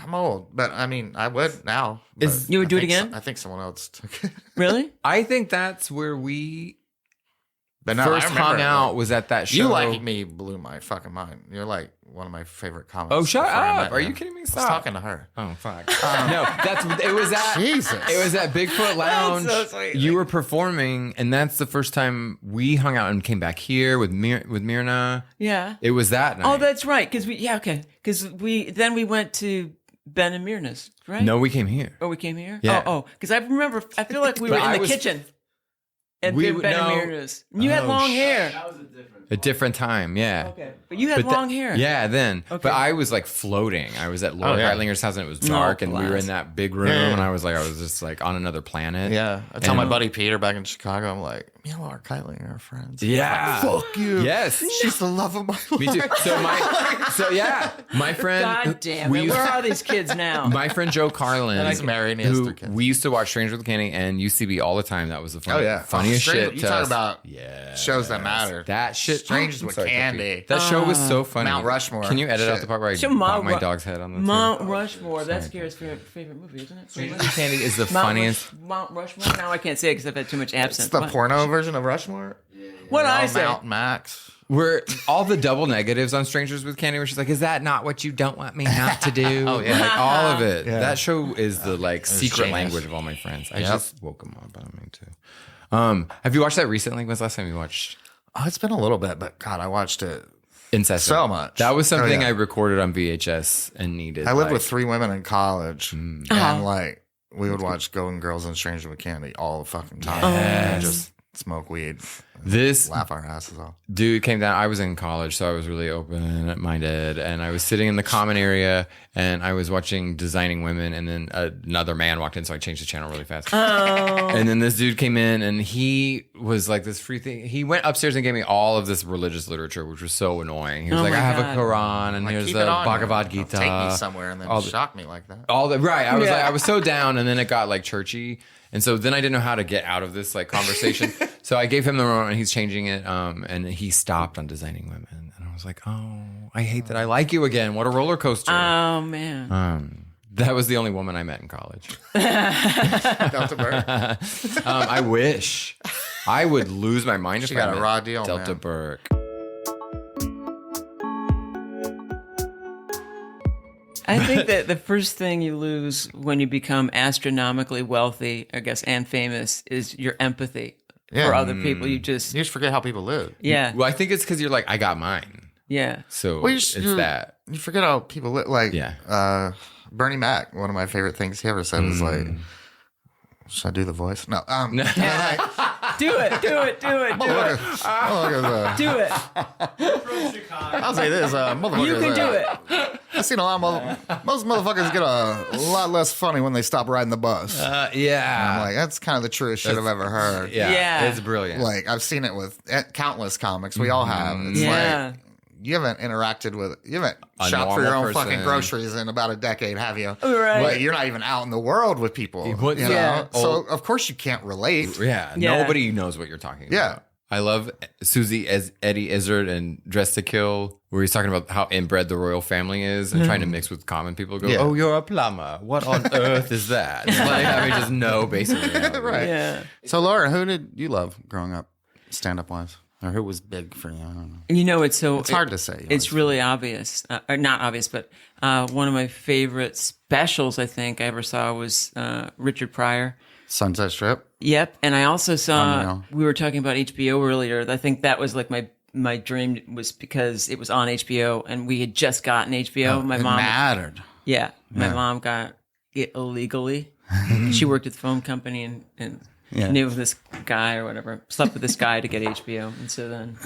I'm old, but I mean, I would now. but You would do I it think again? I think someone else took it. Really? I think that's where we But no, first I remember hung it, out was at that show. You liking me blew my fucking mind. You're like one of my favorite comics. Oh, shut before I up. met Are you kidding me? I was Stop. talking to her. Oh, fuck. No, it was at Jesus. It was at Bigfoot Lounge. so sweet. You were performing, and that's the first time we hung out and came back here with Myrna. Yeah. It was that night. Oh, that's right. Because we went to Ben and Myrna's, right? No, we came here. Oh, we came here? Yeah. Oh, because I remember, I feel like we were But in I the was- kitchen at We- Ben and no. Myrna's. You had Oh, long hair. That was a different A different time, yeah. Okay. But you had long hair. Yeah, then. Okay. But I was like floating. I was at Laura Keitlinger's house and it was dark and we were in that big room and I was just like on another planet. Yeah. I tell my buddy Peter back in Chicago, I'm like, me and Laura Keitlinger are friends. Yeah. Like, fuck you. Yes. She's the love of my life. Me too. My friend. God damn it. Where are these kids now? My friend Joe Carlin. He's married and he has 3 kids. We used to watch Stranger with Candy and UCB all the time. That was the funniest shit. You to talk us. about shows that matter. That shit. Strangers with Candy. That show was so funny. Mount Rushmore. Can you edit out the part where I knock my dog's head on the Mount Rushmore. That's Garrett's favorite movie, isn't it? Strangers with Candy is the funniest. Mount Rushmore? Now I can't say it because I've had too much absinthe. It's the porno version of Rushmore? What I say? Mount Max. Where all the double negatives on Strangers with Candy, where she's like, "Is that not what you don't want me not to do?" Oh, yeah. Like all of it. Yeah. That show is the secret genius. language of all my friends. I just woke them up. I don't mean to. Have you watched that recently? When's the last time you watched? Oh, it's been a little bit, but God, I watched it Incessant. so much. That was something Oh, yeah. I recorded on VHS and needed. I lived with 3 women in college, and we would watch Golden Girls and Stranger with Candy all the fucking time. And just smoke weed, this laugh our asses off. dude came down. I was in college, so I was really open-minded, and I was sitting in the common area, and I was watching Designing Women, and then another man walked in, so I changed the channel really fast. And then this dude came in, and he was like this free thing. He went upstairs and gave me all of this religious literature, which was so annoying. He was like, "I have a Quran, and here's keep the it on. Bhagavad Don't Gita." Take me somewhere and then shock me like that. Right. I was like, I was so down, and then it got like churchy. And so then I didn't know how to get out of this like conversation. So I gave him the remote and he's changing it. And he stopped on Designing Women. And I was like, oh, I hate that I like you again. What a roller coaster. Oh, man. That was the only woman I met in college. Delta Burke. I wish. I would lose my mind if She I got a met raw deal, Delta man. Burke. I think that the first thing you lose when you become astronomically wealthy, I guess, and famous is your empathy for other people. You just, You just forget how people live. yeah, Well, I think it's because you're like, I got mine. yeah. So Well, it's that. You forget how people live. Like, Bernie Mac, one of my favorite things he ever said was like, should I do the voice? No. Do it. Do it. I'll say this, motherfuckers. You can do it. I've seen a lot of most motherfuckers get a lot less funny when they stop riding the bus. Yeah. I'm like, that's kind of the truest shit I've ever heard. Yeah. It's brilliant. Like, I've seen it with countless comics. We all have. It's Yeah. like, you haven't interacted with, you haven't A shopped for normal your own person. fucking groceries in about a decade, have you? Right. Like, you're not even out in the world with people. What- You know? Yeah. So, of course, you can't relate. Yeah, Yeah. nobody knows what you're talking Yeah. about. I love Susie as Eddie Izzard and Dress to Kill, where he's talking about how inbred the royal family is and trying to mix with common people. Go, Yeah. oh, you're a plumber. What on earth is that? It's like having just no basically. Right. Yeah. So, Laura, who did you love growing up, stand up wise? Or who was big for you? I don't know. You know, it's so. It's hard to say. It's really obvious. Or not obvious, but one of my favorite specials I think I ever saw was Richard Pryor. Sunset Strip. Yep. And I also saw, Unreal. we were talking about HBO earlier. I think that was like my dream was because it was on HBO and we had just gotten HBO. My It mom. mattered. Yeah. My mom got it illegally. She worked at the phone company and knew this guy or whatever. Slept with this guy to get HBO. And so then.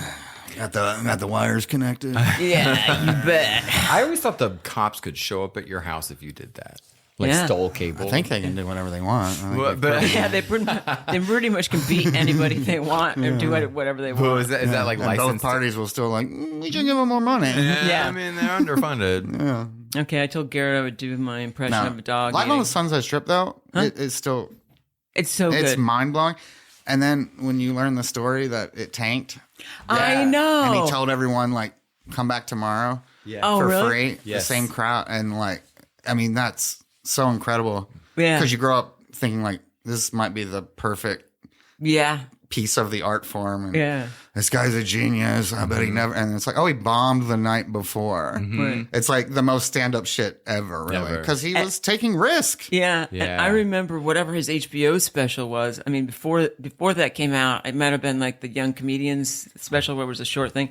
Got the wires connected. Yeah, you bet. I always thought the cops could show up at your house if you did that. Like Yeah. stole cable. I think they can do whatever they want. I think Well, they but Yeah, they pretty much can beat anybody they want or do whatever they Well, want. is that like and licensed? both parties will still like, we should give them more money. Yeah. I mean, they're underfunded. Okay, I told Garrett I would do my impression Now, of a dog. Live on eating. the Sunset Strip, though, it's still It's so it's good. mind blowing. And then when you learn the story that it tanked, I know. and he told everyone like, come back tomorrow Oh, for really? free, the Yes. same crowd, and like, I mean, that's so incredible. Yeah. because you grow up thinking like this might be the perfect Yeah. piece of the art form. And Yeah. this guy's a genius. I bet he never. And it's like, oh, he bombed the night before. Right. It's like the most stand up shit ever, really, Ever. because he was taking risk. Yeah. Yeah. And I remember whatever his HBO special was. I mean, before that came out, it might have been like the Young Comedians special where it was a short thing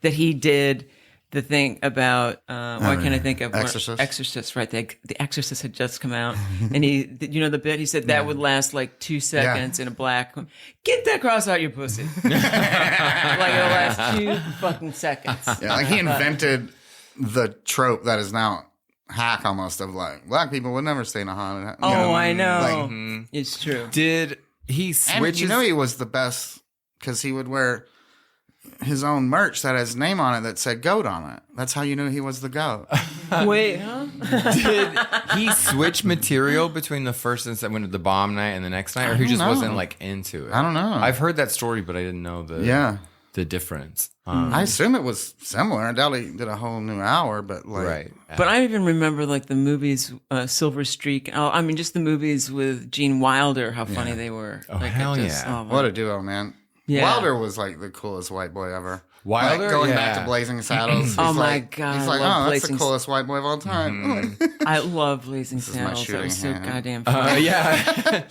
that he did the thing about why can't I think of Exorcist? Exorcist, right? The Exorcist had just come out, and the bit he said that would last like 2 seconds in a black. Get that cross out your pussy. Like it'll last 2 fucking seconds. Yeah, like he invented the trope that is now hack almost of like black people would never stay in a haunted house. I know. It's true. Did he And switch? he was the best because he would wear his own merch that has his name on it that said goat on it. That's how you knew he was the goat. Wait, huh? Did he switch material between the first and second, the bomb night and the next night, or he just wasn't like into it? I don't know. I've heard that story, but I didn't know the difference. I assume it was similar. I doubt he did a whole new hour, but like, Right. But I even remember like the movies, Silver Streak. I mean, just the movies with Gene Wilder. How funny they were. Oh, like, hell yeah. what a duo, man. Yeah. Wilder was like the coolest white boy ever. Wilder? Like, going Yeah. back to Blazing Saddles. He's Oh my like, God, He's I like, love that's the Blazing coolest white boy of all time. I love Blazing is my Saddles. That shooting was so hand. goddamn funny. Yeah.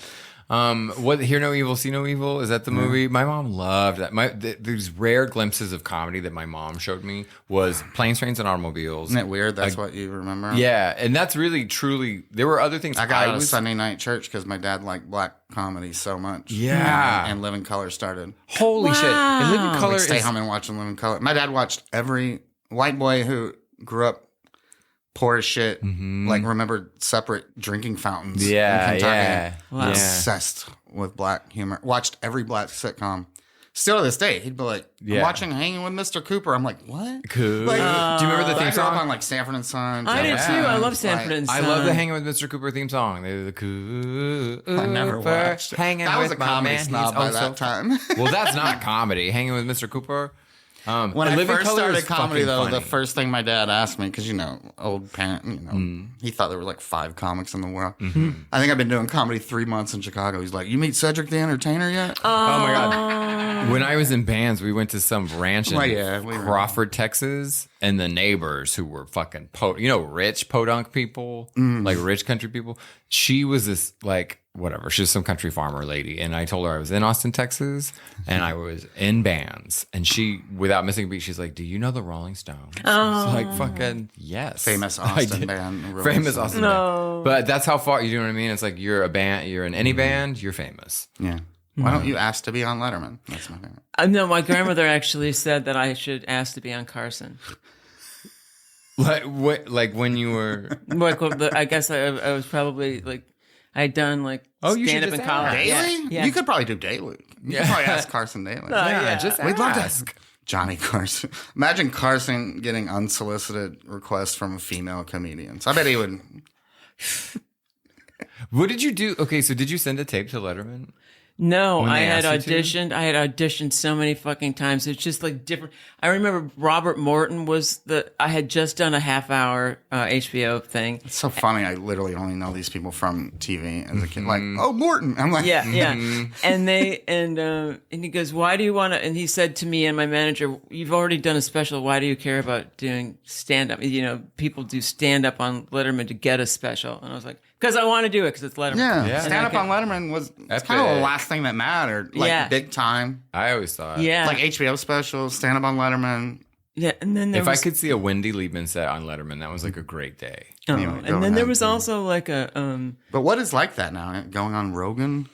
What Hear No Evil, See No Evil? Is that the movie? My mom loved that. These rare glimpses of comedy that my mom showed me was Planes, Trains, and Automobiles. Isn't it weird? That's what you remember? Yeah, and that's really truly. There were other things. I got out of Sunday night church because my dad liked black comedy so much. Yeah. And Living Color started. Holy shit! And Living Color We'd stay is home and watch Living Color. My dad watched every white boy who grew up poor as shit. Like remembered separate drinking fountains. in Kentucky. yeah. Wow. Obsessed with black humor. Watched every black sitcom. Still to this day, he'd be like, I'm Yeah. watching Hanging with Mr. Cooper. I'm like, what? Cool. Like, Do you remember the I theme grew up song? on like Sanford and Son. I did Jeff too. I Dahmer, love Sanford and I Son. love the Hanging with Mr. Cooper theme song. They're the Cooper. I never watched it. Hanging That was with a my comedy man, snob he's by also that time. Well, that's not comedy. Hanging with Mr. Cooper. When I Living first Color started is comedy, fucking though, funny. the first thing my dad asked me, because, old parent, he thought there were like 5 comics in the world. I think I've been doing comedy 3 months in Chicago. He's like, you meet Cedric the Entertainer yet? Oh my god! When I was in bands, we went to some ranch in we were. Crawford, Texas, and the neighbors who were fucking rich podunk people, like rich country people. She was this like whatever. She was some country farmer lady, and I told her I was in Austin, Texas, and I was in bands. And she, without missing a beat, she's like, "Do you know the Rolling Stones?" I was like, "Fucking yes, Famous I Austin did. band. Famous Austin band." But that's how far you know what I mean. It's like you're a band, you're in any band, you're famous. Yeah. Why don't you ask to be on Letterman? That's my favorite. No, my grandmother actually said that I should ask to be on Carson. Like what? Like when you were. I guess I was probably like I had done like you stand should up in just college. Daily? Yeah. You could probably do Daily. You could probably ask Carson Daily. yeah. just We'd love to ask. Johnny Carson. Imagine Carson getting unsolicited requests from female comedians. I bet he would. What did you do? Okay, so did you send a tape to Letterman? No, When I they had asked you to? auditioned. I had auditioned so many fucking times. It's just like different. I remember Robert Morton was I had just done a half-hour HBO thing. It's so funny. I literally only know these people from TV as a kid. Like, oh, Morton. I'm like, Yeah, yeah. And and he goes, "Why do you want to?" And he said to me and my manager, "You've already done a special. Why do you care about doing stand-up? People do stand-up on Letterman to get a special." And I was like, "Because I want to do it because it's Letterman." Yeah, Yeah. stand up on Letterman was kind of the Epic. last thing that mattered. Like, Yeah. big time. I always thought. Yeah, Like HBO specials, stand up on Letterman. yeah. And then there If was, I could see a Wendy Liebman set on Letterman, that was like a great day. Anyway, and go then there ahead. was also like a But what is like that now? Going on Rogan?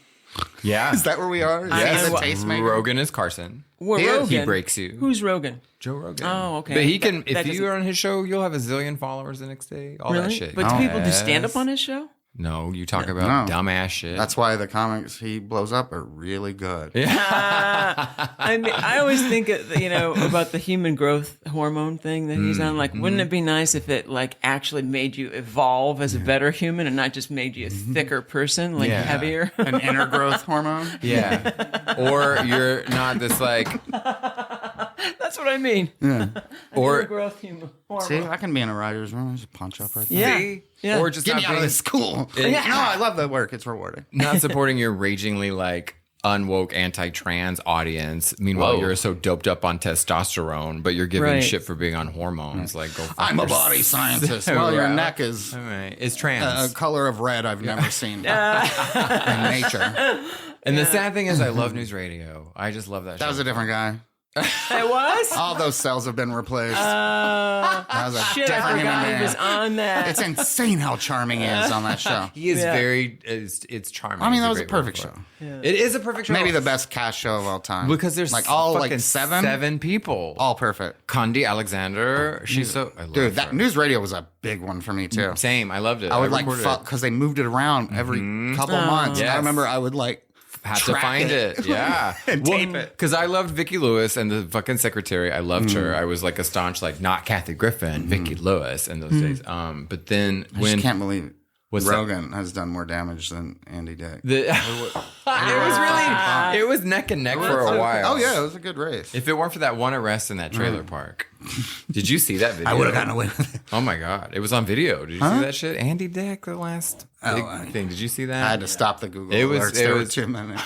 Yeah. Is that where we are? Is Yes. he the tastemaker? Rogan is Carson. well, He is. Rogan. He breaks you. Who's Rogan? Joe Rogan. Oh, okay. But he can, That if doesn't- you're on his show, you'll have a zillion followers the next day. All that Really? shit. But do people do Yes. stand up on his show? No, you talk about No. dumbass shit. That's why the comics he blows up are really good. I mean, I always think about the human growth hormone thing that he's on. Like, wouldn't it be nice if it like actually made you evolve as a better human and not just made you a thicker person, like Yeah. heavier? An inner growth hormone. yeah. Or you're not this like, That's what I mean. or Growth human hormone. See, I can be in a writer's room. There's a punch up right there. Yeah. See? Yeah. Or just Get not me out of being- this school. No, I love the work. It's rewarding. not supporting your ragingly like unwoke anti-trans audience. Meanwhile, Whoa. you're so doped up on testosterone, but you're giving Right. shit for being on hormones. Like, go. Fuck I'm a yourself. body scientist. Well, your Right. neck is All right, it's trans. a color of red I've never seen in nature. and the sad thing is, I love news radio. I just love that. That was show. a different guy. It was? All those cells have been replaced. That was a Shit, I different human forgot he man. was on that. It's insane how charming he is on that show. He is Yeah. very. It's charming. I mean, He's that was a great perfect vocal. show. It is a perfect show. Maybe the best cast show of all time. because there's like all like fucking seven people. all perfect. Condi Alexander. She's so. I love Dude, that her. news radio was a big one for me too. Same. I loved it. I would like recorded fuck because they moved it around every couple months. Yes. I remember I would like Had to track find it. Yeah. and tape it. Because I loved Vicki Lewis and the fucking secretary. I loved her. I was like a staunch, like, not Kathy Griffin, Vicki Lewis in those days. But then I when. just can't believe What's that? Rogan has done more damage than Andy Dick. It was neck and neck for a while. Oh yeah, it was a good race. If it weren't for that one arrest in that trailer park. Did you see that video? I would have gotten away with it. Oh my God. It was on video. Did you see that shit? Andy Dick, the last big thing. Did you see that? I had to stop the Google It was- alerts. it There were was- 2 minutes.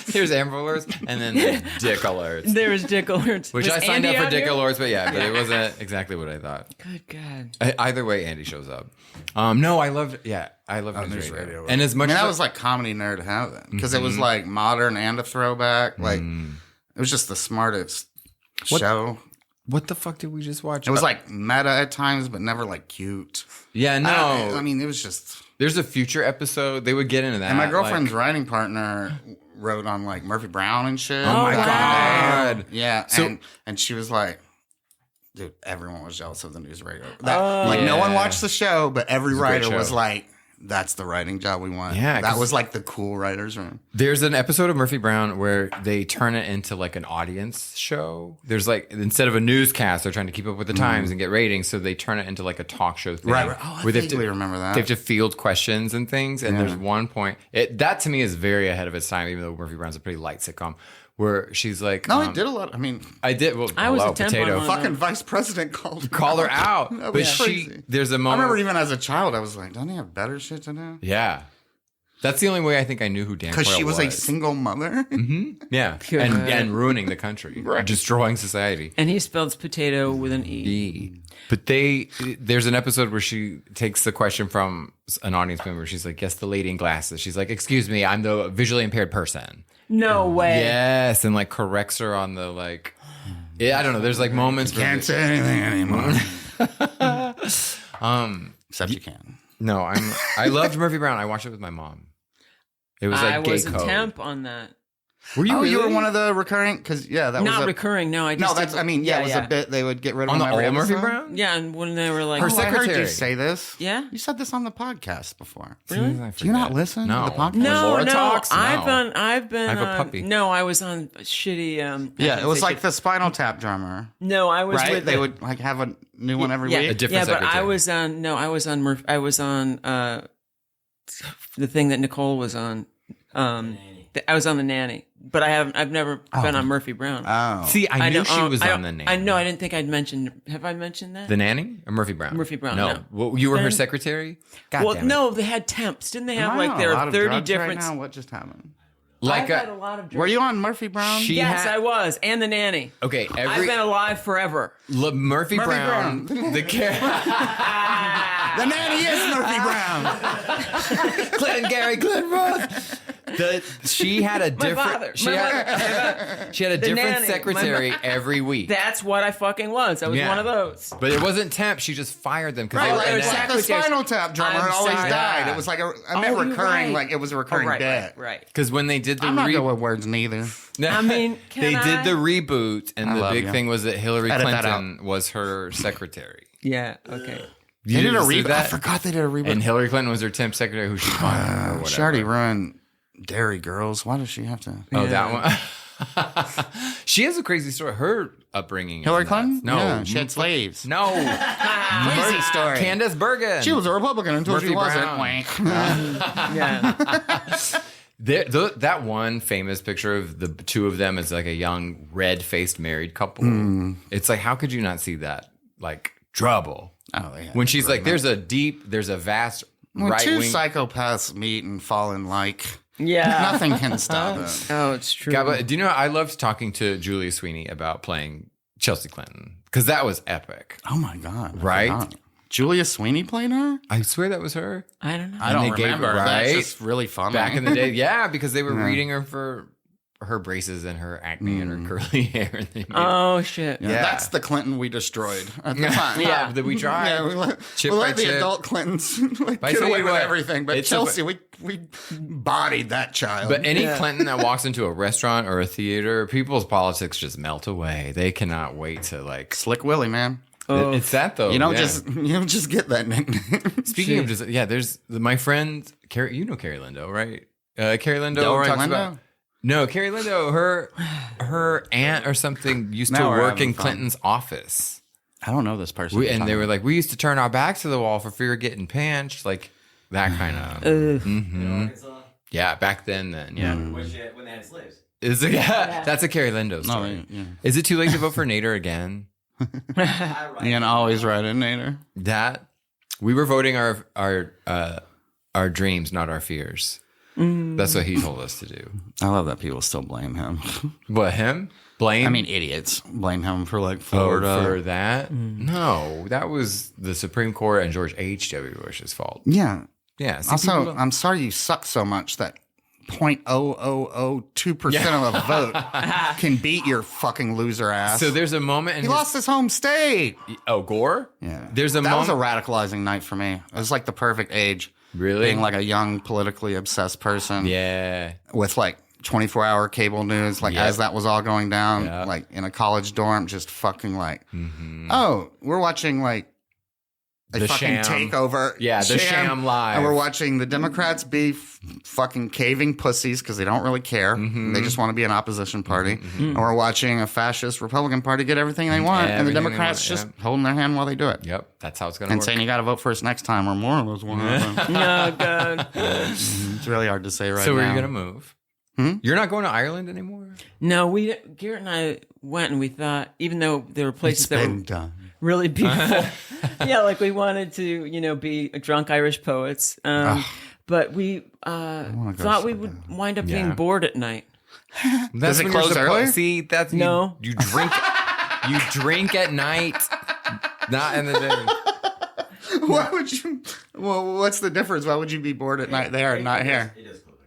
Here's Amber Alerts and then the Dick Alerts. There was Dick Alerts. Which Was I signed Andy up for on Dick here? Alerts, but it wasn't exactly what I thought. Good God. Either way, Andy shows up. No, I loved News News Radio. Radio. And as I much mean, that as was like comedy nerd heaven because it was like modern and a throwback. Like it was just the smartest show. what the fuck did we just watch? It was like meta at times, but never like cute. Yeah, no. I mean, it was just. There's a future episode. They would get into that. And my girlfriend's like, writing partner wrote on like Murphy Brown and shit. Oh my wow. God. Yeah, So- and she was like, dude, everyone was jealous of the news radio. No one watched the show, but every a great writer was show. like, that's the writing job we want. Yeah, that 'cause- was like the cool writer's room. There's an episode of Murphy Brown where they turn it into like an audience show. There's like, instead of a newscast, they're trying to keep up with the times and get ratings. So they turn it into like a talk show thing. Right. Oh, I where they have vaguely to- remember that. They have to field questions and things. And there's one point, that to me is very ahead of its time, even though Murphy Brown's a pretty light sitcom, where she's like, No, I did a lot. I mean, I did. Well, I was hello, a temp potato. on fucking vice president called Call her out. That But was crazy. there's a I moment. remember even as a child, I was like, don't he have better shit to do? Yeah. That's the only way I think I knew who Dan Because Quayle she was a single mother. Yeah. God. And ruining the country. Destroying society. And he spells potato with an E. But there's an episode where she takes the question from an audience member. She's like, yes, the lady in glasses. She's like, excuse me, I'm the visually impaired person. No way. Yes. And like corrects her on the like, I don't know. There's like moments where Can't say anything anymore. Except you can. no, I loved Murphy Brown. I watched it with my mom. It was like I gay was a code. temp on that. Were you Oh, really? you were one of the recurring? Because, yeah, that Not was recurring. No, I just No, that's, did- I mean, yeah, it was a bit, they would get rid of on him the every old Murphy episode. Brown? Yeah, and when they were like, Her Oh, I heard secretary. you say this. Yeah? You said this on the podcast before. Really? Do you not listen No. to the podcast? No, Laura no. talks? No. I've been. I have a puppy. No, I was on shitty. Yeah, it was like the Spinal Tap drummer, No, I was right? with They the- would like have a new one every yeah, week. A different yeah, but I secretary. was on. No, I was on. I was on the thing that Nicole was on. I was on the nanny, but I've never been on Murphy Brown. Oh, See, I knew she was on the name. I know. I didn't think I'd mentioned. Have I mentioned that? The nanny or Murphy Brown? Murphy Brown, No. no. Well, you were her Then- secretary? God Well, damn it. no, they had temps. Didn't they have Am I like on there a are lot of 30 drugs different? Right now? What just happened? Like I've had a lot of drugs. Were you on Murphy Brown? She Yes, had- I was, and the nanny. Okay, I've been alive forever. Murphy Brown. Brown. The the nanny is Murphy Brown. Clinton Gary Glenn Ross. She had a different. father. She My had a different nanny. secretary every week. That's what I fucking was. I was Yeah. one of those. But it wasn't temp. She just fired them because Right, they were right, in it was that. Like the Spinal Tap drummer I'm always sorry. died. Yeah. It was like I meant Oh, you're recurring, right. like it was a recurring bit. Right. Because when they did the I'm not good with words neither. I mean, can they I? did the reboot, and I the love big you. thing was that Hillary Edit that Clinton was her secretary. Yeah. Okay. You They did a didn't see reboot. I that? forgot they did a reboot. And Hillary Clinton was her temp secretary, who she fired or whatever. She already ruined Dairy Girls. Why does she have to? Oh, that one. She has a crazy story. Her upbringing. is Hillary nuts. Clinton? No, Yeah, she had slaves. no. Crazy story. Candace Bergen. She was a Republican until Murphy she wasn't. Brown. Wank. Yeah. That one famous picture of the two of them as like a young red-faced married couple. It's like, how could you not see that? Like trouble. Oh, yeah. When she's like, there's a vast When right two wing. psychopaths meet and fall in like, Yeah. nothing can stop it. Oh, it's true. Gabba, do you know, I loved talking to Julia Sweeney about playing Chelsea Clinton because that was epic. Oh my God. I Right? forgot. Julia Sweeney played her? I swear that was her. I don't know. I don't they gave her, remember. That's right? just really funny. Back in the day. Yeah, because they were reading her for her braces and her acne and her curly hair. And they made Oh shit. Yeah, that's the Clinton we destroyed at the time. Yeah. that we tried. Yeah, we let the adult Clintons I get tell away you with what, everything, but it's Chelsea, we bodied that child. But any Clinton that walks into a restaurant or a theater, people's politics just melt away. They cannot wait to like. Slick Willie, man. It's that though. You don't just get that nickname. Speaking of just there's my friend Carrie. You know Carrie Lindo, right? Carrie Lindo Delroy talks Lindo? about. No, Carrie Lindo, her aunt or something used to Now we're work having in fun. Clinton's office. I don't know this person. And they were like, we used to turn our backs to the wall for fear of getting pinched, like that kind of. Yeah, back then. Yeah, Mm. When they had slaves. That's a Carrie Lindo story. yeah. Is it too late to vote for Nader again? You can always write in Nader. That we were voting our dreams, not our fears. That's what he told us to do. I love that people still blame him. What, him? Blame? I mean, idiots blame him for like for Florida. that? No, that was the Supreme Court and George H.W. Bush's fault. Yeah. Yeah. see, Also, people don't- I'm sorry you suck so much that 0.0002% of a vote can beat your fucking loser ass. so there's a moment in he his, lost his home state. Gore? Yeah. There's a that was a moment. radicalizing night for me. It was like the perfect age. Really? Being like a young, politically obsessed person. Yeah. With like 24-hour cable news, like Yep. as that was all going down, Yep. like in a college dorm, just fucking like, oh, we're watching like a The fucking sham. takeover. Yeah, the sham live. And we're watching the Democrats be fucking caving pussies because they don't really care. They just want to be an opposition party. And we're watching a fascist Republican party get everything they want. And the Everything they Democrats want, just yep. holding their hand while they do it. Yep. That's how it's going to And work. saying you got to vote for us next time or more of those will happen. No, God. It's really hard to say right so now. are you going to move? You're not going to Ireland anymore? No, Garrett and I went and we thought, even though there were places It's that been were done. really beautiful. Yeah, like we wanted to, be drunk Irish poets. But we thought we would wind up being bored at night. That's it when you're close early? See, that's No. You drink. You drink at night, not in the day. Why would you? Well, what's the difference? Why would you be bored at night there and not here? It does close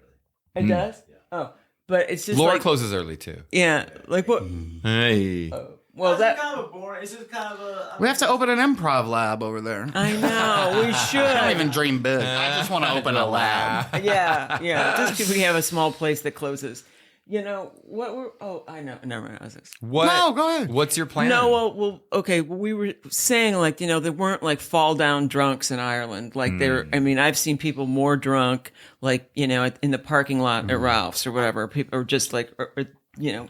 early. It does? Oh, but it's just Laura like, closes early too. yeah, like what? Hey. Well, It's that kind of a boring. It's just kind of a. We have to open an improv lab over there. I know we should. I don't even dream big. I just want to open a lab. Yeah. Just because we have a small place that closes. What we're? Oh, I know. Never mind. What? No, go ahead. What's your plan? No, well, okay. We were saying like, there weren't like fall down drunks in Ireland. Like I mean, I've seen people more drunk, like, in the parking lot at Ralph's or whatever. People are just like, or,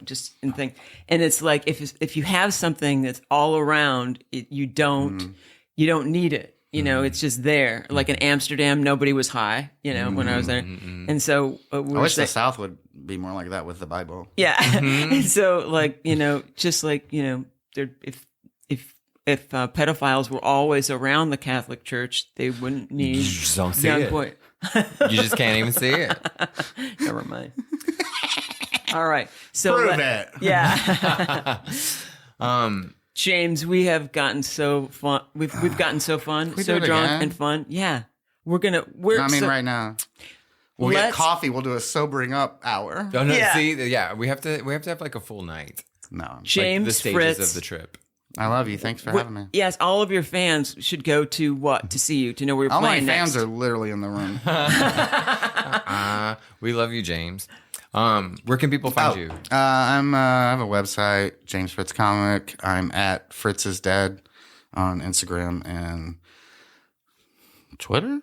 just in thing. And it's like, if you have something that's all around, you don't need it. It's just there. Like in Amsterdam, nobody was high, when I was there. And so I wish the South would be more like that with the Bible. yeah. And so like, just like, there, if pedophiles were always around the Catholic Church, they wouldn't need You just don't see young it. boy. You just can't even see it. Never mind. All right. So Prove it. Yeah. James, we have gotten so fun. We've gotten so fun, we so do it drunk again? and fun. Yeah. We're I mean, right now. We'll get Let's- coffee. We'll do a sobering up hour. Oh, no, Yeah. see, yeah, we have to have like a full night. No. James Like the stages Fritz. of the trip. I love you. Thanks for having me. Yes, all of your fans should go to what to see you to know where you're All my playing fans next. are literally in the room. We love you, James. Where can people find you? I have a website, James Fritz Comic. I'm at Fritz is Dead on Instagram and Twitter.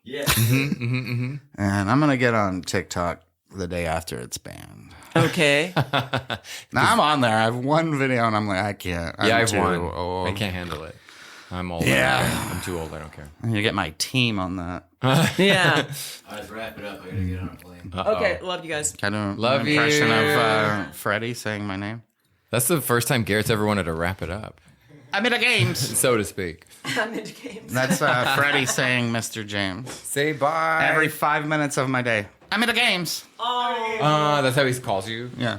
Yeah. And I'm going to get on TikTok the day after it's banned. Okay. Now I'm on there. I have one video and I'm like, I can't. I'm Yeah, I have too one. old. I can't handle it. I'm old. Yeah. I'm too old. I don't care. I need to get my team on that. Yeah. All right, let's wrap it up. I gotta get on a plane. Okay. Love you guys. Kind of Love an impression you. of Freddie saying my name. That's the first time Garrett's ever wanted to wrap it up, I'm in the games. so to speak. I'm into games. That's Freddie saying Mr. James. Say bye. Every 5 minutes of my day. I'm in the games. That's how he calls you. Yeah.